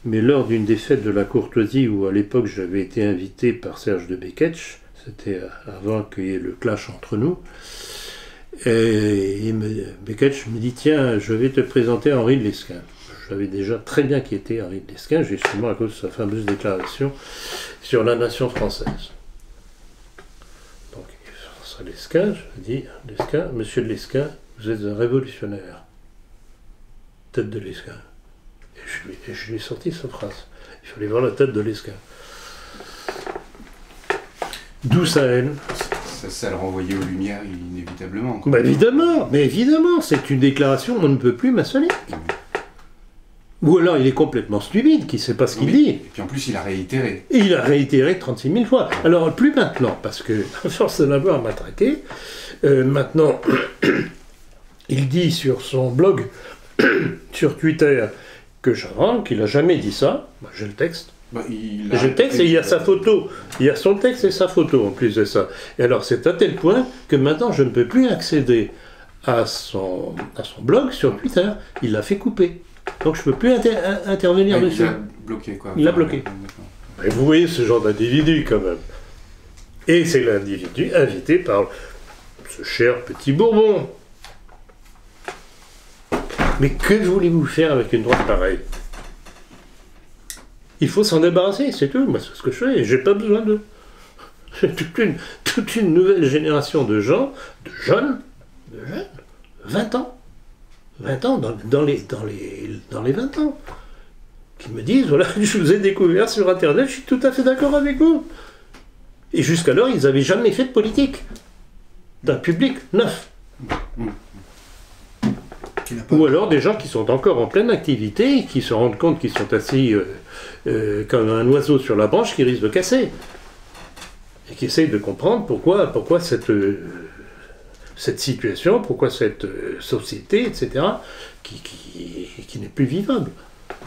mais lors d'une des fêtes de la courtoisie, où à l'époque j'avais été invité par Serge de Beketch, c'était avant qu'il y ait le clash entre nous, et Beketch me dit: tiens, je vais te présenter Henri de Lesquin. Je savais déjà très bien qui était Henri de Lesquin, justement à cause de sa fameuse déclaration sur la nation française. Donc, François Lesquin, je dis: Lesquin, monsieur de Lesquin, vous êtes un révolutionnaire. Tête de Lesquin. Et je lui ai sorti sa phrase. Il fallait voir la tête de Lesquin. D'où sa haine. Ça le renvoyait aux Lumières inévitablement. Bah évidemment, c'est une déclaration on ne peut plus maçonner. Ou alors il est complètement stupide, qui ne sait pas ce qu'il dit. Et puis en plus il a réitéré. Et il a réitéré 36 000 fois. Alors plus maintenant, parce que à force de l'avoir matraqué, maintenant il dit sur son blog, sur Twitter, que j'invente, qu'il n'a jamais dit ça. Bah, j'ai le texte. J'ai le texte et il y a sa photo. Il y a son texte et sa photo en plus de ça. Et alors c'est à tel point que maintenant je ne peux plus accéder à son blog sur Twitter. Il l'a fait couper. Donc je ne peux plus intervenir dessus. Il l'a bloqué, quoi. Il l'a bloqué. Et vous voyez ce genre d'individu quand même. Et c'est l'individu invité par ce cher petit Bourbon. Mais que voulez-vous faire avec une droite pareille? Il faut s'en débarrasser, c'est tout. Moi, c'est ce que je fais, et j'ai pas besoin d'eux. C'est toute une nouvelle génération de gens, de jeunes, 20 ans. 20 ans, dans les 20 ans, qui me disent, voilà, je vous ai découvert sur Internet, je suis tout à fait d'accord avec vous. Et jusqu'alors, ils n'avaient jamais fait de politique. D'un public neuf. Ou alors des gens qui sont encore en pleine activité, et qui se rendent compte qu'ils sont assis comme un oiseau sur la branche qui risque de casser. Et qui essayent de comprendre pourquoi cette situation, pourquoi cette société, etc., qui n'est plus vivable.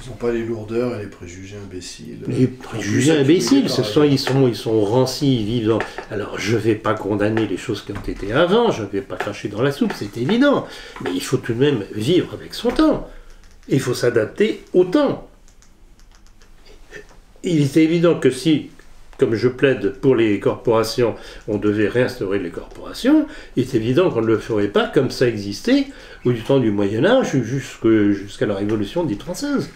Ils n'ont pas les lourdeurs et les préjugés imbéciles. Les préjugés imbéciles, ils sont rancis, vivants. Alors, je ne vais pas condamner les choses qui ont été avant, je ne vais pas cracher dans la soupe, c'est évident. Mais il faut tout de même vivre avec son temps. Il faut s'adapter au temps. Il est évident que si, comme je plaide pour les corporations, on devait réinstaurer les corporations, il est évident qu'on ne le ferait pas comme ça existait au temps du Moyen-Âge jusqu'à la Révolution dite française.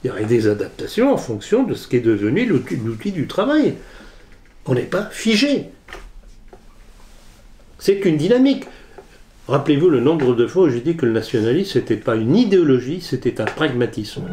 Il y aurait des adaptations en fonction de ce qui est devenu l'outil du travail. On n'est pas figé. C'est une dynamique. Rappelez-vous le nombre de fois où j'ai dit que le nationalisme, ce n'était pas une idéologie, c'était un pragmatisme.